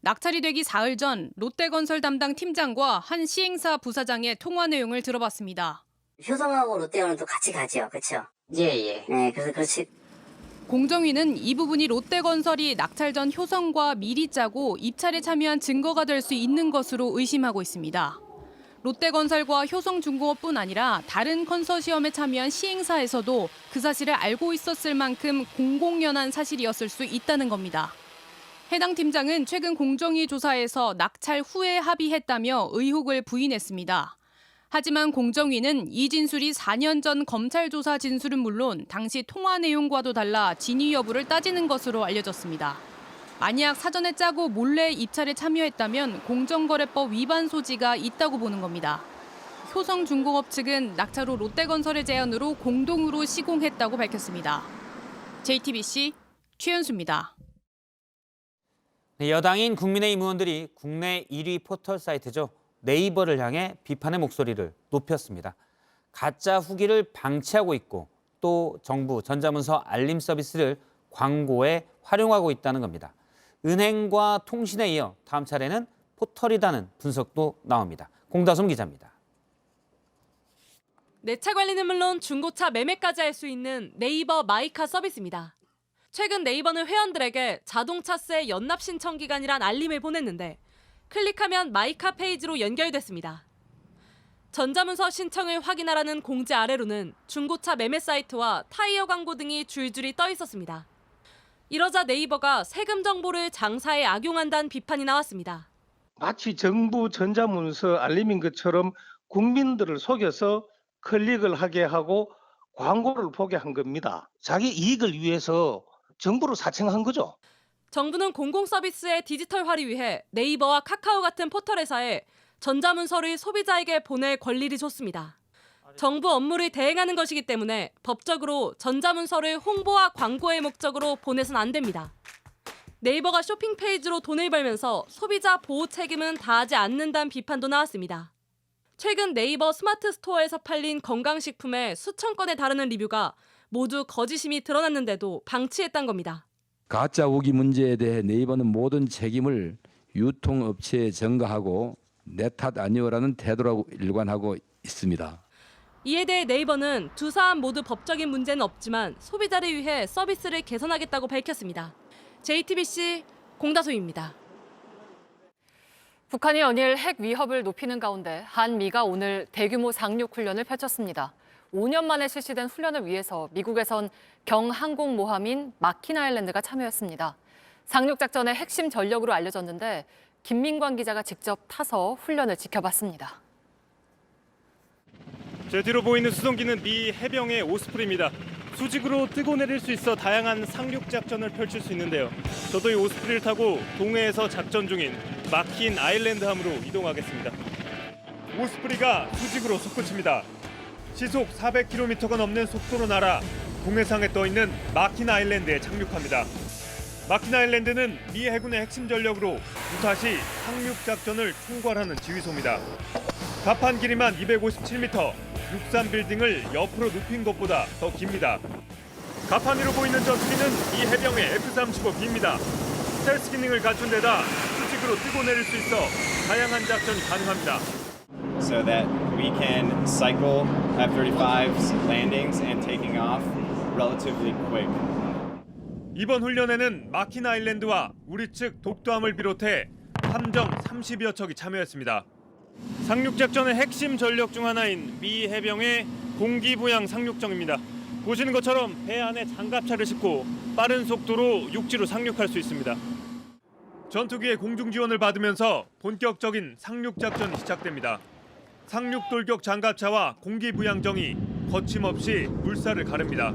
Speaker 13: 낙찰이 되기 사흘 전 롯데건설 담당 팀장과 한 시행사 부사장의 통화 내용을 들어봤습니다.
Speaker 31: 효성하고 롯데하고는 또 같이 가죠, 그렇죠? 예. 네, 그래서 그렇지.
Speaker 13: 공정위는 이 부분이 롯데건설이 낙찰 전 효성과 미리 짜고 입찰에 참여한 증거가 될 수 있는 것으로 의심하고 있습니다. 롯데건설과 효성중공업뿐 아니라 다른 컨소시엄에 참여한 시행사에서도 그 사실을 알고 있었을 만큼 공공연한 사실이었을 수 있다는 겁니다. 해당 팀장은 최근 공정위 조사에서 낙찰 후에 합의했다며 의혹을 부인했습니다. 하지만 공정위는 이 진술이 4년 전 검찰 조사 진술은 물론 당시 통화 내용과도 달라 진위 여부를 따지는 것으로 알려졌습니다. 만약 사전에 짜고 몰래 입찰에 참여했다면 공정거래법 위반 소지가 있다고 보는 겁니다. 효성중공업 측은 낙찰 후 롯데건설의 제안으로 공동으로 시공했다고 밝혔습니다. JTBC 최현수입니다.
Speaker 3: 여당인 국민의힘 의원들이 국내 1위 포털 사이트죠. 네이버를 향해 비판의 목소리를 높였습니다. 가짜 후기를 방치하고 있고 또 정부 전자문서 알림 서비스를 광고에 활용하고 있다는 겁니다. 은행과 통신에 이어 다음 차례는 포털이라는 분석도 나옵니다. 공다솜 기자입니다.
Speaker 14: 내 차 관리는 물론 중고차 매매까지 할 수 있는 네이버 마이카 서비스입니다. 최근 네이버는 회원들에게 자동차세 연납 신청 기간이란 알림을 보냈는데 클릭하면 마이카 페이지로 연결됐습니다. 전자문서 신청을 확인하라는 공지 아래로는 중고차 매매 사이트와 타이어 광고 등이 줄줄이 떠 있었습니다. 이러자 네이버가 세금 정보를 장사에 악용한다는 비판이 나왔습니다.
Speaker 15: 마치 정부 전자문서 알림인 것처럼 국민들을 속여서 클릭을 하게 하고 광고를 보게 한 겁니다. 자기 이익을 위해서 정부를 사칭한 거죠.
Speaker 14: 정부는 공공서비스의 디지털화를 위해 네이버와 카카오 같은 포털 회사에 전자문서를 소비자에게 보낼 권리를 줬습니다. 정부 업무를 대행하는 것이기 때문에 법적으로 전자문서를 홍보와 광고의 목적으로 보내선 안 됩니다. 네이버가 쇼핑 페이지로 돈을 벌면서 소비자 보호 책임은 다하지 않는다는 비판도 나왔습니다. 최근 네이버 스마트 스토어에서 팔린 건강식품의 수천 건에 달하는 리뷰가 모두 거짓임이 드러났는데도 방치했단 겁니다.
Speaker 4: 가짜 후기 문제에 대해 네이버는 모든 책임을 유통업체에 전가하고 내 탓 아니오라는 태도라고 일관하고 있습니다.
Speaker 14: 이에 대해 네이버는 두 사안 모두 법적인 문제는 없지만 소비자를 위해 서비스를 개선하겠다고 밝혔습니다. JTBC 공다소입니다.
Speaker 1: 북한이 연일 핵 위협을 높이는 가운데 한미가 오늘 대규모 상륙 훈련을 펼쳤습니다. 5년 만에 실시된 훈련을 위해서 미국에선 경항공모함인 마킨 아일랜드가 참여했습니다. 상륙 작전의 핵심 전력으로 알려졌는데 김민관 기자가 직접 타서 훈련을 지켜봤습니다.
Speaker 17: 제 뒤로 보이는 수송기는 미 해병의 오스프리입니다. 수직으로 뜨고 내릴 수 있어 다양한 상륙 작전을 펼칠 수 있는데요. 저도 이 오스프리를 타고 동해에서 작전 중인 마킨 아일랜드 함으로 이동하겠습니다. 오스프리가 수직으로 솟구칩니다. 시속 400km가 넘는 속도로 날아 동해상에 떠있는 마킨 아일랜드에 착륙합니다. 마킨 아일랜드는 미 해군의 핵심 전력으로 무사시 상륙 작전을 총괄하는 지휘소입니다. 갑판 길이만 257m, 63 빌딩을 옆으로 눕힌 것보다 더 깁니다. 갑판 위로 보이는 전투기는 이 해병의 F-35B입니다. 스텔스 기능을 갖춘 데다 수직으로 뜨고 내릴 수 있어 다양한 작전이 가능합니다.
Speaker 16: So that we can cycle F-35's landings and taking off relatively quick.
Speaker 17: 이번 훈련에는 마킨 아일랜드와 우리 측 독도함을 비롯해 함정 30여 척이 참여했습니다. 상륙작전의 핵심 전력 중 하나인 미 해병의 공기부양 상륙정입니다. 보시는 것처럼 배 안에 장갑차를 싣고 빠른 속도로 육지로 상륙할 수 있습니다. 전투기의 공중 지원을 받으면서 본격적인 상륙작전이 시작됩니다. 상륙돌격 장갑차와 공기부양정이 거침없이 물살을 가릅니다.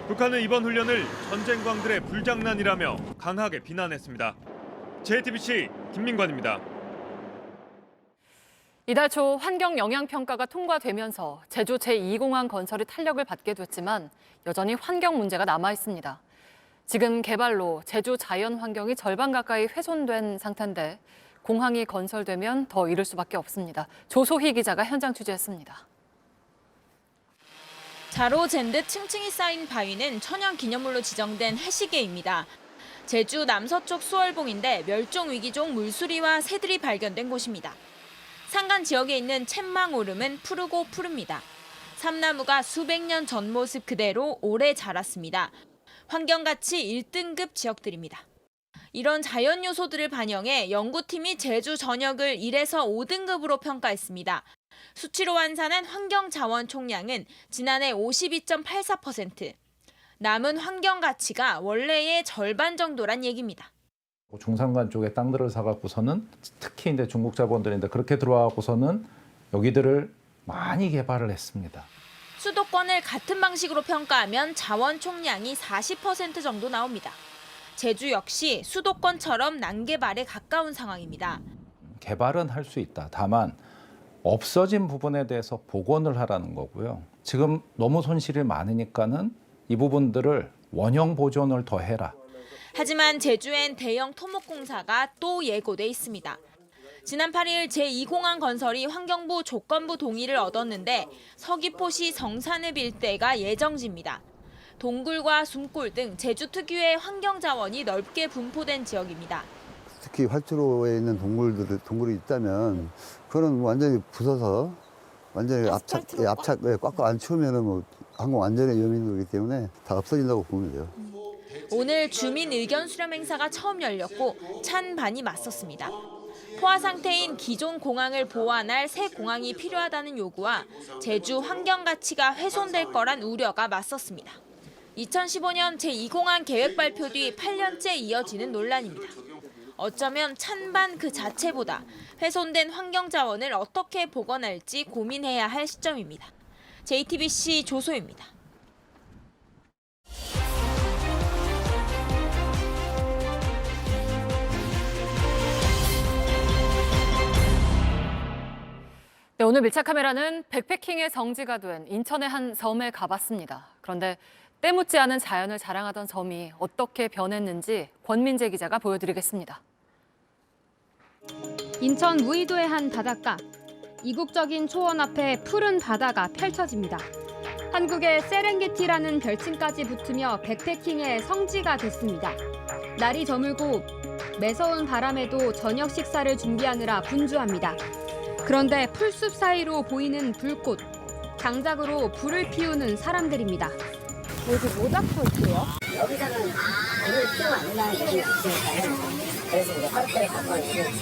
Speaker 17: 북한은 이번 훈련을 전쟁광들의 불장난이라며 강하게 비난했습니다. JTBC 김민관입니다.
Speaker 1: 이달 초 환경영향평가가 통과되면서 제주 제2공항 건설이 탄력을 받게 됐지만 여전히 환경 문제가 남아 있습니다. 지금 개발로 제주 자연 환경이 절반 가까이 훼손된 상태인데 공항이 건설되면 더 이를 수밖에 없습니다. 조소희 기자가 현장 취재했습니다.
Speaker 18: 자로 잰 듯 층층이 쌓인 바위는 천연기념물로 지정된 해시계입니다. 제주 남서쪽 수월봉인데 멸종위기종 물수리와 새들이 발견된 곳입니다. 산간 지역에 있는 챗망 오름은 푸르고 푸릅니다. 삼나무가 수백 년 전 모습 그대로 오래 자랐습니다. 환경가치 1등급 지역들입니다. 이런 자연 요소들을 반영해 연구팀이 제주 전역을 1에서 5등급으로 평가했습니다. 수치로 환산한 환경자원 총량은 지난해 52.84%. 남은 환경가치가 원래의 절반 정도란 얘기입니다.
Speaker 19: 중산간 쪽에 땅들을 사갖고서는 특히 이제 중국 자본들인데 그렇게 들어와갖고서는 여기들을 많이 개발을 했습니다.
Speaker 18: 수도권을 같은 방식으로 평가하면 자원 총량이 40% 정도 나옵니다. 제주 역시 수도권처럼 난개발에 가까운 상황입니다.
Speaker 19: 개발은 할 수 있다. 다만 없어진 부분에 대해서 복원을 하라는 거고요. 지금 너무 손실이 많으니까는 이 부분들을 원형 보존을 더 해라.
Speaker 18: 하지만 제주엔 대형 토목공사가 또 예고돼 있습니다. 지난 8일 제2공항 건설이 환경부 조건부 동의를 얻었는데 서귀포시 성산읍 일대가 예정지입니다. 동굴과 숨골 등 제주 특유의 환경 자원이 넓게 분포된 지역입니다.
Speaker 20: 특히 활주로에 있는 동굴이 있다면 그거는 완전히 부서서 완전히 압착 꽉꽉 안 치우면은 뭐 항공 안전에 위험이 있는 거기 때문에 다 없어진다고 보면 돼요.
Speaker 18: 오늘 주민 의견 수렴 행사가 처음 열렸고 찬반이 맞섰습니다. 포화 상태인 기존 공항을 보완할 새 공항이 필요하다는 요구와 제주 환경 가치가 훼손될 거란 우려가 맞섰습니다. 2015년 제2공항 계획 발표 뒤 8년째 이어지는 논란입니다. 어쩌면 찬반 그 자체보다 훼손된 환경 자원을 어떻게 복원할지 고민해야 할 시점입니다. JTBC 조소입니다.
Speaker 1: 네, 오늘 밀착카메라는 백패킹의 성지가 된 인천의 한 섬에 가봤습니다. 그런데 때묻지 않은 자연을 자랑하던 섬이 어떻게 변했는지 권민재 기자가 보여드리겠습니다.
Speaker 2: 인천 무의도의 한 바닷가. 이국적인 초원 앞에 푸른 바다가 펼쳐집니다. 한국의 세렝게티라는 별칭까지 붙으며 백패킹의 성지가 됐습니다. 날이 저물고 매서운 바람에도 저녁 식사를 준비하느라 분주합니다. 그런데 풀숲 사이로 보이는 불꽃. 장작으로 불을 피우는 사람들입니다. 여기 뭐 잡고 있어요?
Speaker 31: 여기서는 불을 피우면 안 된다는 얘기가 있으니까요. 그래서 이제 화롯대를 갖고 왔는데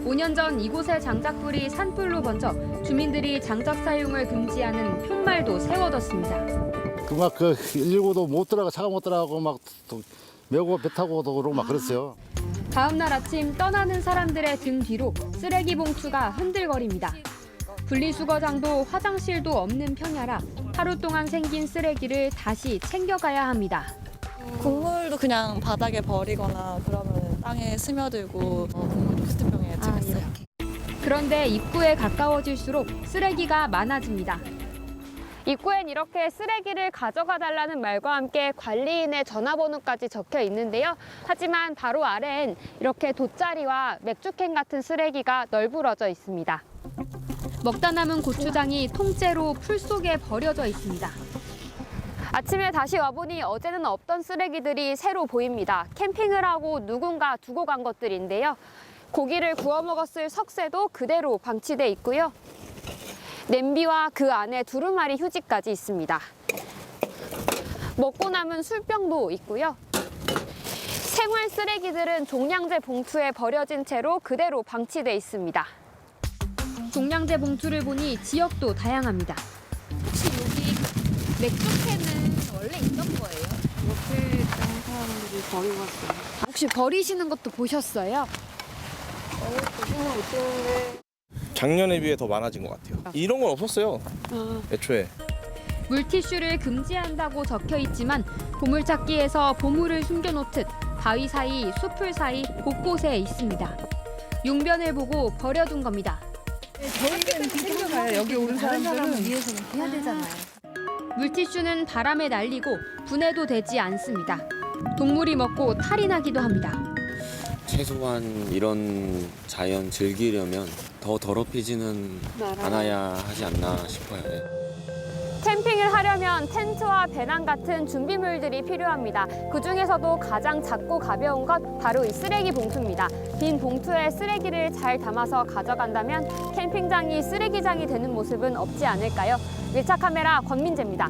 Speaker 2: 5년 전 이곳의 장작불이 산불로 번져 주민들이 장작 사용을 금지하는 푯말도 세워뒀습니다.
Speaker 6: 그 119도 못 들어가, 차가 못 들어가고 막 메고 배 타고도 그러고 막 그랬어요.
Speaker 2: 다음 날 아침 떠나는 사람들의 등 뒤로 쓰레기 봉투가 흔들거립니다. 분리수거장도 화장실도 없는 평야라 하루 동안 생긴 쓰레기를 다시 챙겨가야 합니다.
Speaker 7: 국물도 그냥 바닥에 버리거나 그러면 땅에 스며들고 국물도 페트병에 찌겠어요.
Speaker 2: 그런데 입구에 가까워질수록 쓰레기가 많아집니다. 입구엔 이렇게 쓰레기를 가져가 달라는 말과 함께 관리인의 전화번호까지 적혀 있는데요. 하지만 바로 아래엔 이렇게 돗자리와 맥주캔 같은 쓰레기가 널브러져 있습니다. 먹다 남은 고추장이 통째로 풀 속에 버려져 있습니다. 아침에 다시 와보니 어제는 없던 쓰레기들이 새로 보입니다. 캠핑을 하고 누군가 두고 간 것들인데요. 고기를 구워 먹었을 석쇠도 그대로 방치돼 있고요. 냄비와 그 안에 두루마리 휴지까지 있습니다. 먹고 남은 술병도 있고요. 생활 쓰레기들은 종량제 봉투에 버려진 채로 그대로 방치돼 있습니다. 종량제 봉투를 보니 지역도 다양합니다. 혹시 여기 맥주캔은 원래 있던 거예요?
Speaker 8: 옆에 있던 사람들이 버리고 갔어요.
Speaker 2: 혹시 버리시는 것도 보셨어요?
Speaker 8: 보시는 못했는데.
Speaker 21: 작년에 비해 더 많아진 것 같아요. 이런 건 없었어요. 애초에.
Speaker 2: 물티슈를 금지한다고 적혀 있지만 보물찾기에서 보물을 숨겨놓듯 바위 사이, 숲풀 사이 곳곳에 있습니다. 용변을 보고 버려둔 겁니다.
Speaker 8: 저희는 챙겨가요. 여기 오는 사람들은
Speaker 2: 위해서는 해야 되잖아요. 물티슈는 바람에 날리고 분해도 되지 않습니다. 동물이 먹고 탈이 나기도 합니다.
Speaker 22: 최소한 이런 자연 즐기려면 더 더럽히지는 않아야 하지 않나 싶어요.
Speaker 2: 캠핑을 하려면 텐트와 배낭 같은 준비물들이 필요합니다. 그중에서도 가장 작고 가벼운 것 바로 이 쓰레기 봉투입니다. 빈 봉투에 쓰레기를 잘 담아서 가져간다면 캠핑장이 쓰레기장이 되는 모습은 없지 않을까요? 밀착카메라 권민재입니다.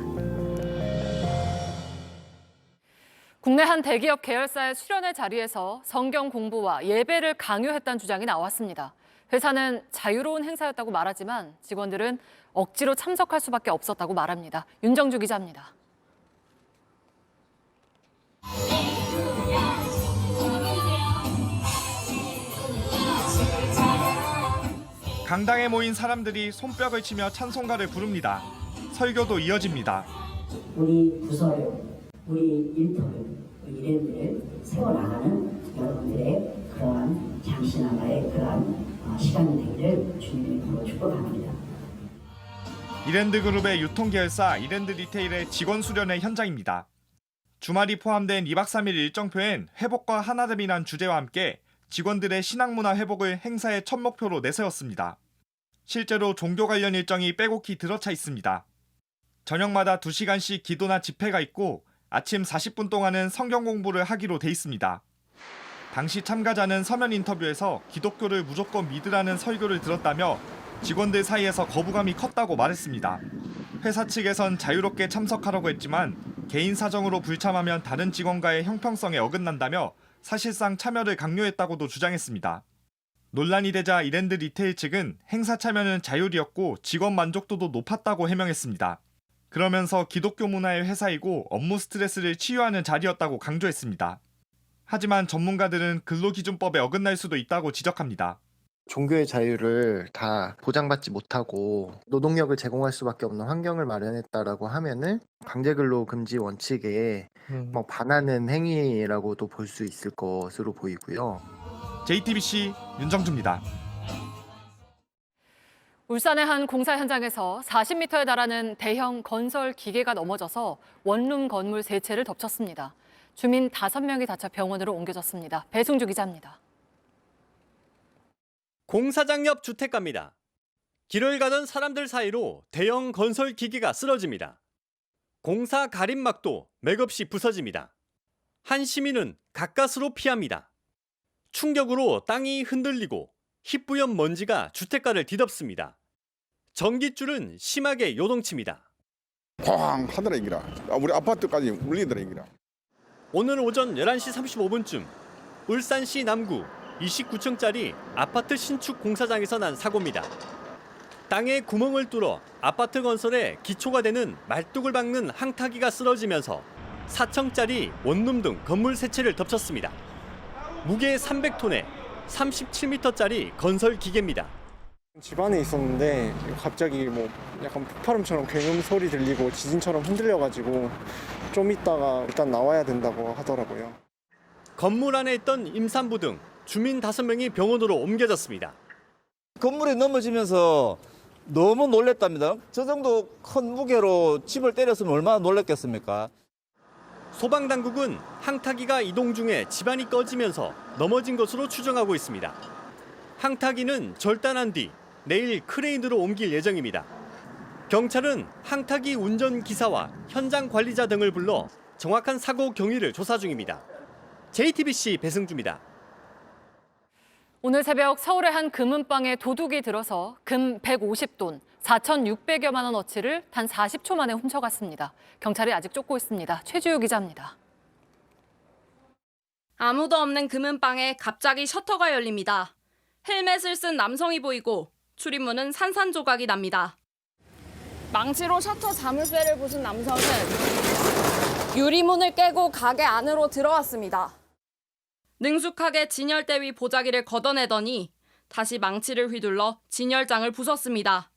Speaker 1: 국내 한 대기업 계열사의 수련회 자리에서 성경 공부와 예배를 강요했다는 주장이 나왔습니다. 회사는 자유로운 행사였다고 말하지만 직원들은 억지로 참석할 수밖에 없었다고 말합니다. 윤정주 기자입니다.
Speaker 23: 강당에 모인 사람들이 손뼉을 치며 찬송가를 부릅니다. 설교도 이어집니다.
Speaker 24: 우리 부서를, 우리 일터를, 우리 일행들을 세워나가는 여러분들의 그러한 장신하나의 그러한 시간이 되기를 주님의 이름으로 축복합니다.
Speaker 23: 이랜드그룹의 유통계열사 이랜드 리테일의 직원 수련회 현장입니다. 주말이 포함된 2박 3일 일정표엔 회복과 하나됨이란 주제와 함께 직원들의 신앙문화 회복을 행사의 첫 목표로 내세웠습니다. 실제로 종교 관련 일정이 빼곡히 들어차 있습니다. 저녁마다 2시간씩 기도나 집회가 있고 아침 40분 동안은 성경 공부를 하기로 돼 있습니다. 당시 참가자는 서면 인터뷰에서 기독교를 무조건 믿으라는 설교를 들었다며 직원들 사이에서 거부감이 컸다고 말했습니다. 회사 측에선 자유롭게 참석하라고 했지만 개인 사정으로 불참하면 다른 직원과의 형평성에 어긋난다며 사실상 참여를 강요했다고도 주장했습니다. 논란이 되자 이랜드 리테일 측은 행사 참여는 자율이었고 직원 만족도도 높았다고 해명했습니다. 그러면서 기독교 문화의 회사이고 업무 스트레스를 치유하는 자리였다고 강조했습니다. 하지만 전문가들은 근로기준법에 어긋날 수도 있다고 지적합니다.
Speaker 25: 종교의 자유를 다 보장받지 못하고 노동력을 제공할 수밖에 없는 환경을 마련했다라고 하면은 강제근로 금지 원칙에 반하는 행위라고도 볼 수 있을 것으로 보이고요.
Speaker 23: JTBC 윤정주입니다.
Speaker 1: 울산의 한 공사 현장에서 40m에 달하는 대형 건설 기계가 넘어져서 원룸 건물 3채를 덮쳤습니다. 주민 5명이 다쳐 병원으로 옮겨졌습니다. 배승주 기자입니다.
Speaker 5: 공사장 옆 주택가입니다. 길을 가던 사람들 사이로 대형 건설 기계가 쓰러집니다. 공사 가림막도 맥없이 부서집니다. 한 시민은 가까스로 피합니다. 충격으로 땅이 흔들리고 희뿌연 먼지가 주택가를 뒤덮습니다. 전깃줄은 심하게 요동칩니다.
Speaker 9: 쾅 하더라 이기라. 우리 아파트까지 울리더라 이기라.
Speaker 5: 오늘 오전 11시 35분쯤 울산시 남구 29층짜리 아파트 신축 공사장에서 난 사고입니다. 땅에 구멍을 뚫어 아파트 건설에 기초가 되는 말뚝을 박는 항타기가 쓰러지면서 4층짜리 원룸 등 건물 3채를 덮쳤습니다. 무게 300톤에 37m짜리 건설 기계입니다.
Speaker 10: 집 안에 있었는데 갑자기 뭐 약간 폭발음처럼 굉음 소리 들리고 지진처럼 흔들려가지고 좀 있다가 일단 나와야 된다고 하더라고요.
Speaker 5: 건물 안에 있던 임산부 등 주민 5명이 병원으로 옮겨졌습니다.
Speaker 11: 건물에 넘어지면서 너무 놀랬답니다. 저 정도 큰 무게로 집을 때렸으면 얼마나 놀랐겠습니까?
Speaker 5: 소방당국은 항타기가 이동 중에 집안이 꺼지면서 넘어진 것으로 추정하고 있습니다. 항타기는 절단한 뒤 내일 크레인으로 옮길 예정입니다. 경찰은 항타기 운전기사와 현장 관리자 등을 불러 정확한 사고 경위를 조사 중입니다. JTBC 배승주입니다.
Speaker 1: 오늘 새벽 서울의 한 금은방에 도둑이 들어서 금 150돈, 4,600여만 원어치를 단 40초 만에 훔쳐갔습니다. 경찰이 아직 쫓고 있습니다. 최주유 기자입니다.
Speaker 14: 아무도 없는 금은방에 갑자기 셔터가 열립니다. 헬멧을 쓴 남성이 보이고 출입문은 산산조각이 납니다.
Speaker 2: 망치로 셔터 자물쇠를 부순 남성은 유리문을 깨고 가게 안으로 들어왔습니다.
Speaker 14: 능숙하게 진열대 위 보자기를 걷어내더니 다시 망치를 휘둘러 진열장을 부쉈습니다.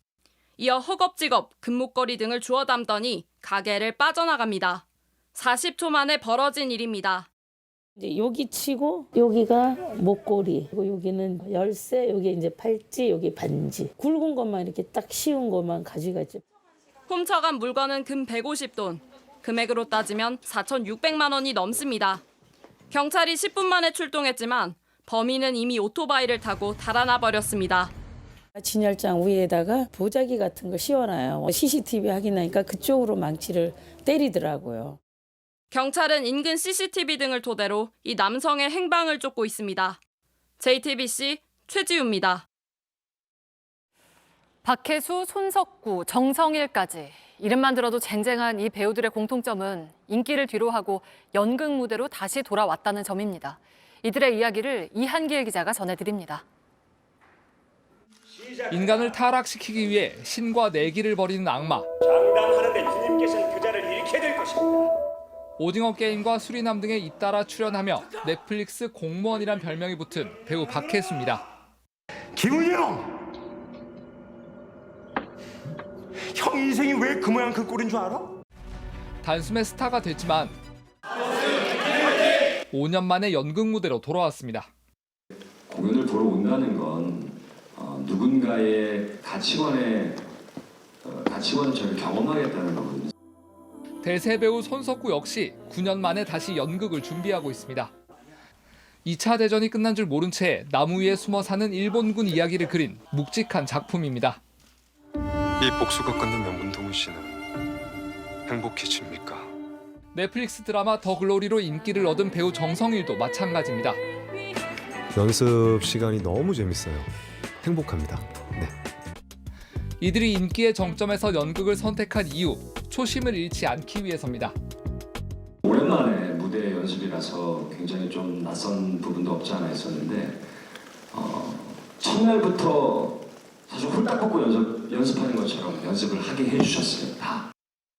Speaker 14: 이어 허겁지겁 금목걸이 등을 주워 담더니 가게를 빠져나갑니다. 40초 만에 벌어진 일입니다.
Speaker 12: 이제 여기 치고 여기가 목걸이, 그리고 여기는 열쇠, 여기 이제 팔찌, 여기 반지. 굵은 것만 이렇게 딱 씌운 것만 가져갔죠.
Speaker 14: 훔쳐간 물건은 금 150돈. 금액으로 따지면 4,600만 원이 넘습니다. 경찰이 10분 만에 출동했지만 범인은 이미 오토바이를 타고 달아나 버렸습니다.
Speaker 12: 진열장 위에다가 보자기 같은 거 씌워놔요. CCTV 확인하니까 그쪽으로 망치를 때리더라고요.
Speaker 14: 경찰은 인근 CCTV 등을 토대로 이 남성의 행방을 쫓고 있습니다. JTBC 최지우입니다.
Speaker 1: 박혜수, 손석구, 정성일까지 이름만 들어도 쟁쟁한 이 배우들의 공통점은 인기를 뒤로하고 연극 무대로 다시 돌아왔다는 점입니다. 이들의 이야기를 이한길 기자가 전해드립니다.
Speaker 13: 인간을 타락시키기 위해 신과 내기를 벌이는 악마.
Speaker 26: 장담하는데 주님께서는 그자를 잃게 될 것입니다.
Speaker 13: 오징어 게임과 수리남 등에 잇따라 출연하며 넷플릭스 공무원이란 별명이 붙은 배우 박혜수입니다.
Speaker 26: 김은희 형 인생이 왜 그 모양 그 꼴인 줄 알아?
Speaker 13: 단숨에 스타가 됐지만 5년 만에 연극 무대로 돌아왔습니다.
Speaker 27: 공연을 보러 온다는 건 누군가의 가치관을 저를 경험하겠다는 거거든요.
Speaker 13: 대세 배우 손석구 역시 9년 만에 다시 연극을 준비하고 있습니다. 2차 대전이 끝난 줄 모른 채 나무 위에 숨어 사는 일본군 이야기를 그린 묵직한 작품입니다.
Speaker 28: 이 복수가 끝나면 문동훈 씨는 행복해집니까?
Speaker 13: 넷플릭스 드라마 더 글로리로 인기를 얻은 배우 정성일도 마찬가지입니다.
Speaker 29: 연습 시간이 너무 재밌어요. 행복합니다. 네.
Speaker 13: 이들이 인기의 정점에서 연극을 선택한 이유, 초심을 잃지 않기 위해서입니다.
Speaker 27: 오랜만에 무대 연습이라서 굉장히 좀 낯선 부분도 없지 않아 있었는데 첫날부터 사실 홀딱 벗고 연습하는 것처럼 연습을 하게 해주셨어요. 다.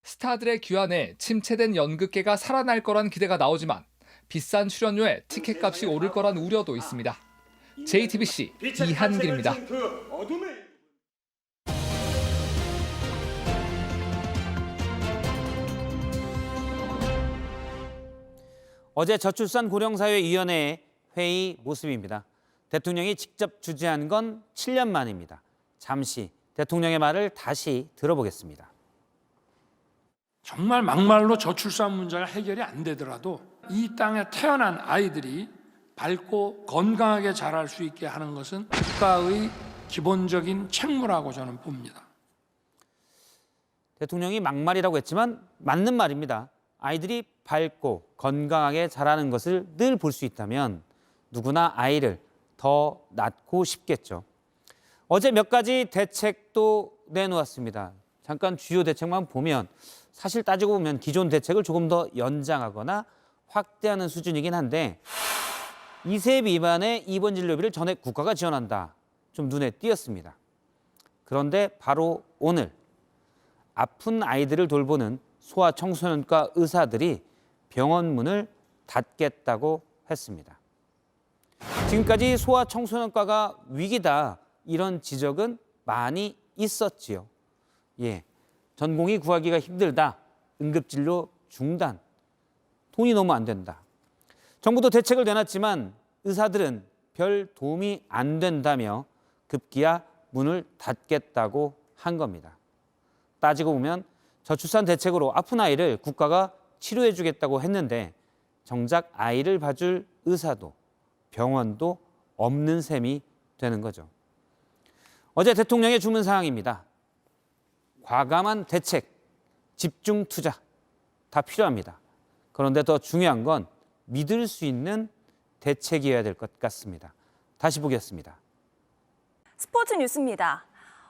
Speaker 13: 스타들의 귀환에 침체된 연극계가 살아날 거란 기대가 나오지만 비싼 출연료에 티켓값이 오를 거란 우려도 있습니다. JTBC 이한길입니다.
Speaker 3: 어제 저출산 고령사회위원회 회의 모습입니다. 대통령이 직접 주재한 건 7년 만입니다. 잠시 대통령의 말을 다시 들어보겠습니다.
Speaker 4: 정말 막말로 저출산 문제가 해결이 안 되더라도 이 땅에 태어난 아이들이 밝고 건강하게 자랄 수 있게 하는 것은 국가의 기본적인 책무라고 저는 봅니다.
Speaker 3: 대통령이 막말이라고 했지만 맞는 말입니다. 아이들이 밝고 건강하게 자라는 것을 늘 볼 수 있다면 누구나 아이를 더 낳고 싶겠죠. 어제 몇 가지 대책도 내놓았습니다. 잠깐 주요 대책만 보면 사실 따지고 보면 기존 대책을 조금 더 연장하거나 확대하는 수준이긴 한데 2세 미만의 입원 진료비를 전액 국가가 지원한다. 좀 눈에 띄었습니다. 그런데 바로 오늘 아픈 아이들을 돌보는 소아청소년과 의사들이 병원 문을 닫겠다고 했습니다. 지금까지 소아청소년과가 위기다 이런 지적은 많이 있었지요. 전공의 구하기가 힘들다, 응급진료 중단, 돈이 너무 안 된다. 정부도 대책을 내놨지만 의사들은 별 도움이 안 된다며 급기야 문을 닫겠다고 한 겁니다. 따지고 보면 저출산 대책으로 아픈 아이를 국가가 치료해 주겠다고 했는데 정작 아이를 봐줄 의사도 병원도 없는 셈이 되는 거죠. 어제 대통령의 주문 사항입니다. 과감한 대책, 집중 투자 다 필요합니다. 그런데 더 중요한 건 믿을 수 있는 대책이어야 될 것 같습니다. 다시 보겠습니다.
Speaker 6: 스포츠 뉴스입니다.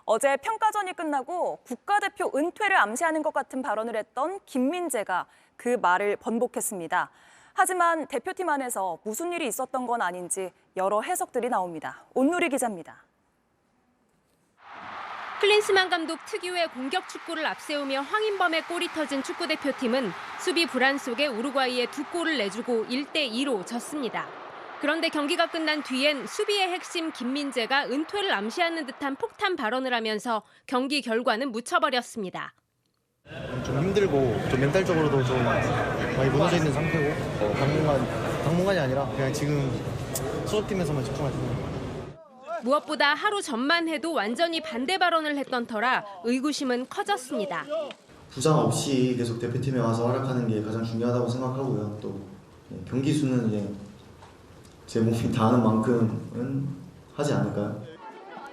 Speaker 6: 어제 평가전이 끝나고 국가대표 은퇴를 암시하는 것 같은 발언을 했던 김민재가 그 말을 번복했습니다. 하지만 대표팀 안에서 무슨 일이 있었던 건 아닌지 여러 해석들이 나옵니다. 온누리 기자입니다.
Speaker 2: 클린스만 감독 특유의 공격 축구를 앞세우며 황인범의 골이 터진 축구대표팀은 수비 불안 속에 우루과이에 2골을 내주고 1대2로 졌습니다. 그런데 경기가 끝난 뒤엔 수비의 핵심 김민재가 은퇴를 암시하는 듯한 폭탄 발언을 하면서 경기 결과는 묻혀버렸습니다.
Speaker 10: 좀 힘들고 좀 멘탈적으로도 좀 많이 무너져 있는 상태고 당분간이 아니라 그냥 지금 수업팀에서만 집중할 생각입니다.
Speaker 2: 무엇보다 하루 전만 해도 완전히 반대 발언을 했던 터라 의구심은 커졌습니다.
Speaker 7: 부상 없이 계속 대표팀에 와서 활약하는 게 가장 중요하다고 생각하고요. 또 경기 수는 이제 제 몸이 다하는 만큼은 하지 않을까요?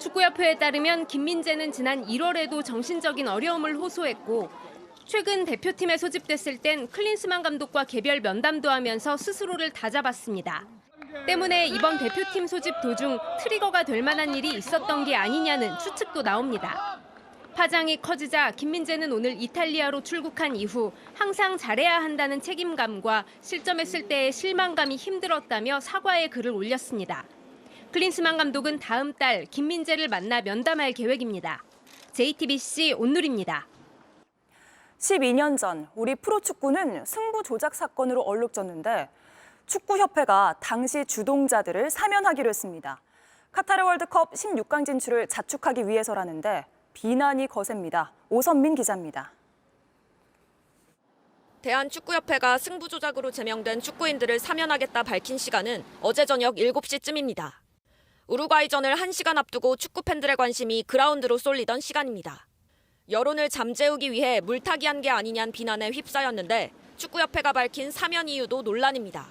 Speaker 2: 축구협회에 따르면 김민재는 지난 1월에도 정신적인 어려움을 호소했고 최근 대표팀에 소집됐을 땐 클린스만 감독과 개별 면담도 하면서 스스로를 다잡았습니다. 때문에 이번 대표팀 소집 도중 트리거가 될 만한 일이 있었던 게 아니냐는 추측도 나옵니다. 파장이 커지자 김민재는 오늘 이탈리아로 출국한 이후 항상 잘해야 한다는 책임감과 실점했을 때의 실망감이 힘들었다며 사과의 글을 올렸습니다. 클린스만 감독은 다음 달 김민재를 만나 면담할 계획입니다. JTBC 온누리입니다.
Speaker 6: 12년 전 우리 프로축구는 승부 조작 사건으로 얼룩졌는데 축구협회가 당시 주동자들을 사면하기로 했습니다. 카타르 월드컵 16강 진출을 자축하기 위해서라는데 비난이 거셉니다. 오선민 기자입니다.
Speaker 15: 대한축구협회가 승부 조작으로 제명된 축구인들을 사면하겠다 밝힌 시간은 어제 저녁 7시쯤입니다. 우루과이전을 1시간 앞두고 축구 팬들의 관심이 그라운드로 쏠리던 시간입니다. 여론을 잠재우기 위해 물타기한 게 아니냐는 비난에 휩싸였는데 축구협회가 밝힌 사면 이유도 논란입니다.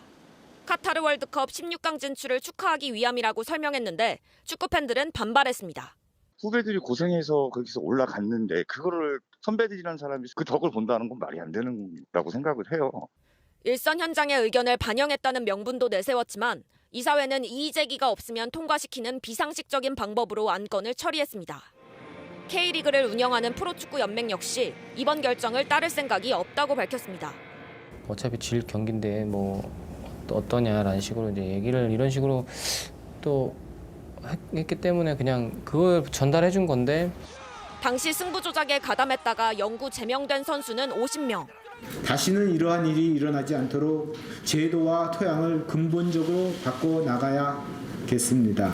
Speaker 15: 카타르 월드컵 16강 진출을 축하하기 위함이라고 설명했는데 축구 팬들은 반발했습니다.
Speaker 16: 후배들이 고생해서 거기서 올라갔는데 그거를 선배들이라는 사람이 그 덕을 본다는 건 말이 안 되는 거라고 생각을 해요.
Speaker 15: 일선 현장의 의견을 반영했다는 명분도 내세웠지만 이사회는 이의 제기가 없으면 통과시키는 비상식적인 방법으로 안건을 처리했습니다. K리그를 운영하는 프로축구연맹 역시 이번 결정을 따를 생각이 없다고 밝혔습니다.
Speaker 17: 어차피 질 경기인데 어떠냐라는 식으로 이제 얘기를 이런 식으로 또 했기 때문에 그냥 그걸 전달해 준 건데.
Speaker 15: 당시 승부 조작에 가담했다가 영구 제명된 선수는 50명.
Speaker 18: 다시는 이러한 일이 일어나지 않도록 제도와 토양을 근본적으로 바꿔 나가야겠습니다.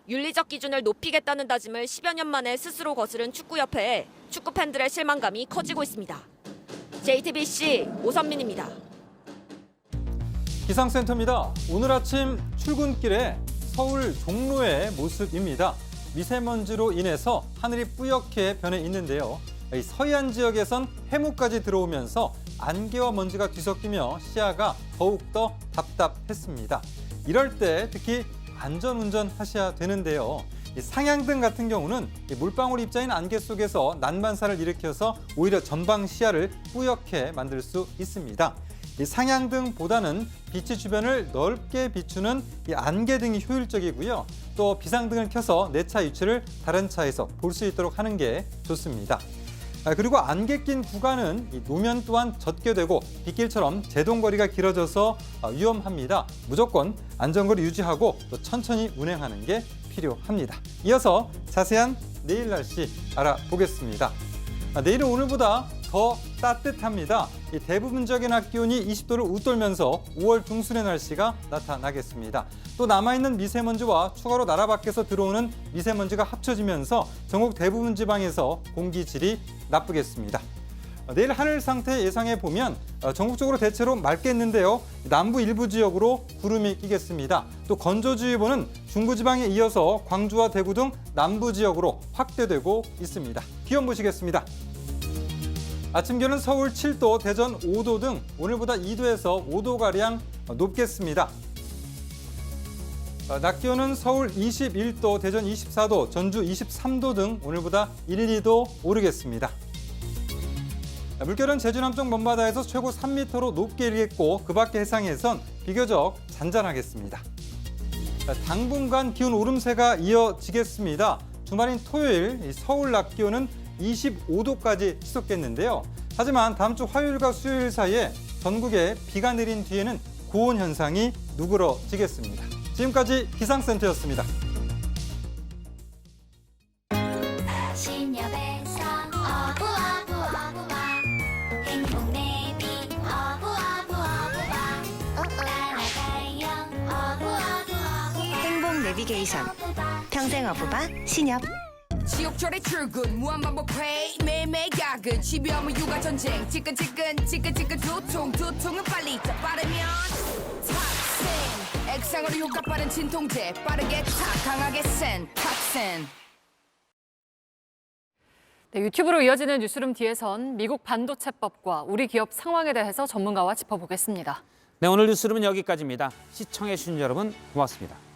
Speaker 15: 윤리적 기준을 높이겠다는 다짐을 10여 년 만에 스스로 거스른 축구협회에 축구 팬들의 실망감이 커지고 있습니다. JTBC 오선민입니다.
Speaker 19: 기상센터입니다. 오늘 아침 출근길에 서울 종로의 모습입니다.
Speaker 8: 미세먼지로 인해서 하늘이 뿌옇게 변해 있는데요. 이 서해안 지역에선 해무까지 들어오면서 안개와 먼지가 뒤섞이며 시야가 더욱더 답답했습니다. 이럴 때 특히 안전운전 하셔야 되는데요. 이 상향등 같은 경우는 물방울 입자인 안개 속에서 난반사를 일으켜서 오히려 전방 시야를 뿌옇게 만들 수 있습니다. 이 상향등보다는 빛이 주변을 넓게 비추는 이 안개등이 효율적이고요. 또 비상등을 켜서 내 차 위치를 다른 차에서 볼 수 있도록 하는 게 좋습니다. 그리고 안개 낀 구간은 이 노면 또한 젖게 되고 빗길처럼 제동거리가 길어져서 위험합니다. 무조건 안전거리 유지하고 또 천천히 운행하는 게 필요합니다. 이어서 자세한 내일 날씨 알아보겠습니다. 내일은 오늘보다 더 따뜻합니다. 대부분 지역의 낮 기온이 20도를 웃돌면서 5월 중순의 날씨가 나타나겠습니다. 또 남아있는 미세먼지와 추가로 나라 밖에서 들어오는 미세먼지가 합쳐지면서 전국 대부분 지방에서 공기질이 나쁘겠습니다. 내일 하늘 상태 예상해 보면 전국적으로 대체로 맑겠는데요. 남부 일부 지역으로 구름이 끼겠습니다. 또 건조주의보는 중부지방에 이어서 광주와 대구 등 남부 지역으로 확대되고 있습니다. 기온 보시겠습니다. 아침 기온은 서울 7도, 대전 5도 등 오늘보다 2도에서 5도가량 높겠습니다. 낮 기온은 서울 21도, 대전 24도, 전주 23도 등 오늘보다 1, 2도 오르겠습니다. 물결은 제주 남쪽 먼바다에서 최고 3m로 높게 일겠고 그 밖의 해상에선 비교적 잔잔하겠습니다. 당분간 기온 오름세가 이어지겠습니다. 주말인 토요일 서울 낮 기온은 25도까지 치솟겠는데요. 하지만 다음 주 화요일과 수요일 사이에 전국에 비가 내린 뒤에는 고온 현상이 누그러지겠습니다. 지금까지 기상센터였습니다.
Speaker 9: 행복 내비게이션 평생 어부바 신협.
Speaker 19: 지옥철의 출근 무한반복 회의 매일매일 야근 집이 오면 육아 전쟁 지끈지끈 두통은 빨리 더 빠르면 탑센 액상으로 효과 빠른 진통제 빠르게 탁 강하게 센 탑센.
Speaker 1: 네, 유튜브로 이어지는 뉴스룸 뒤에선 미국 반도체법과 우리 기업 상황에 대해서 전문가와 짚어보겠습니다.
Speaker 3: 네, 오늘 뉴스룸은 여기까지입니다. 시청해 주신 여러분 고맙습니다.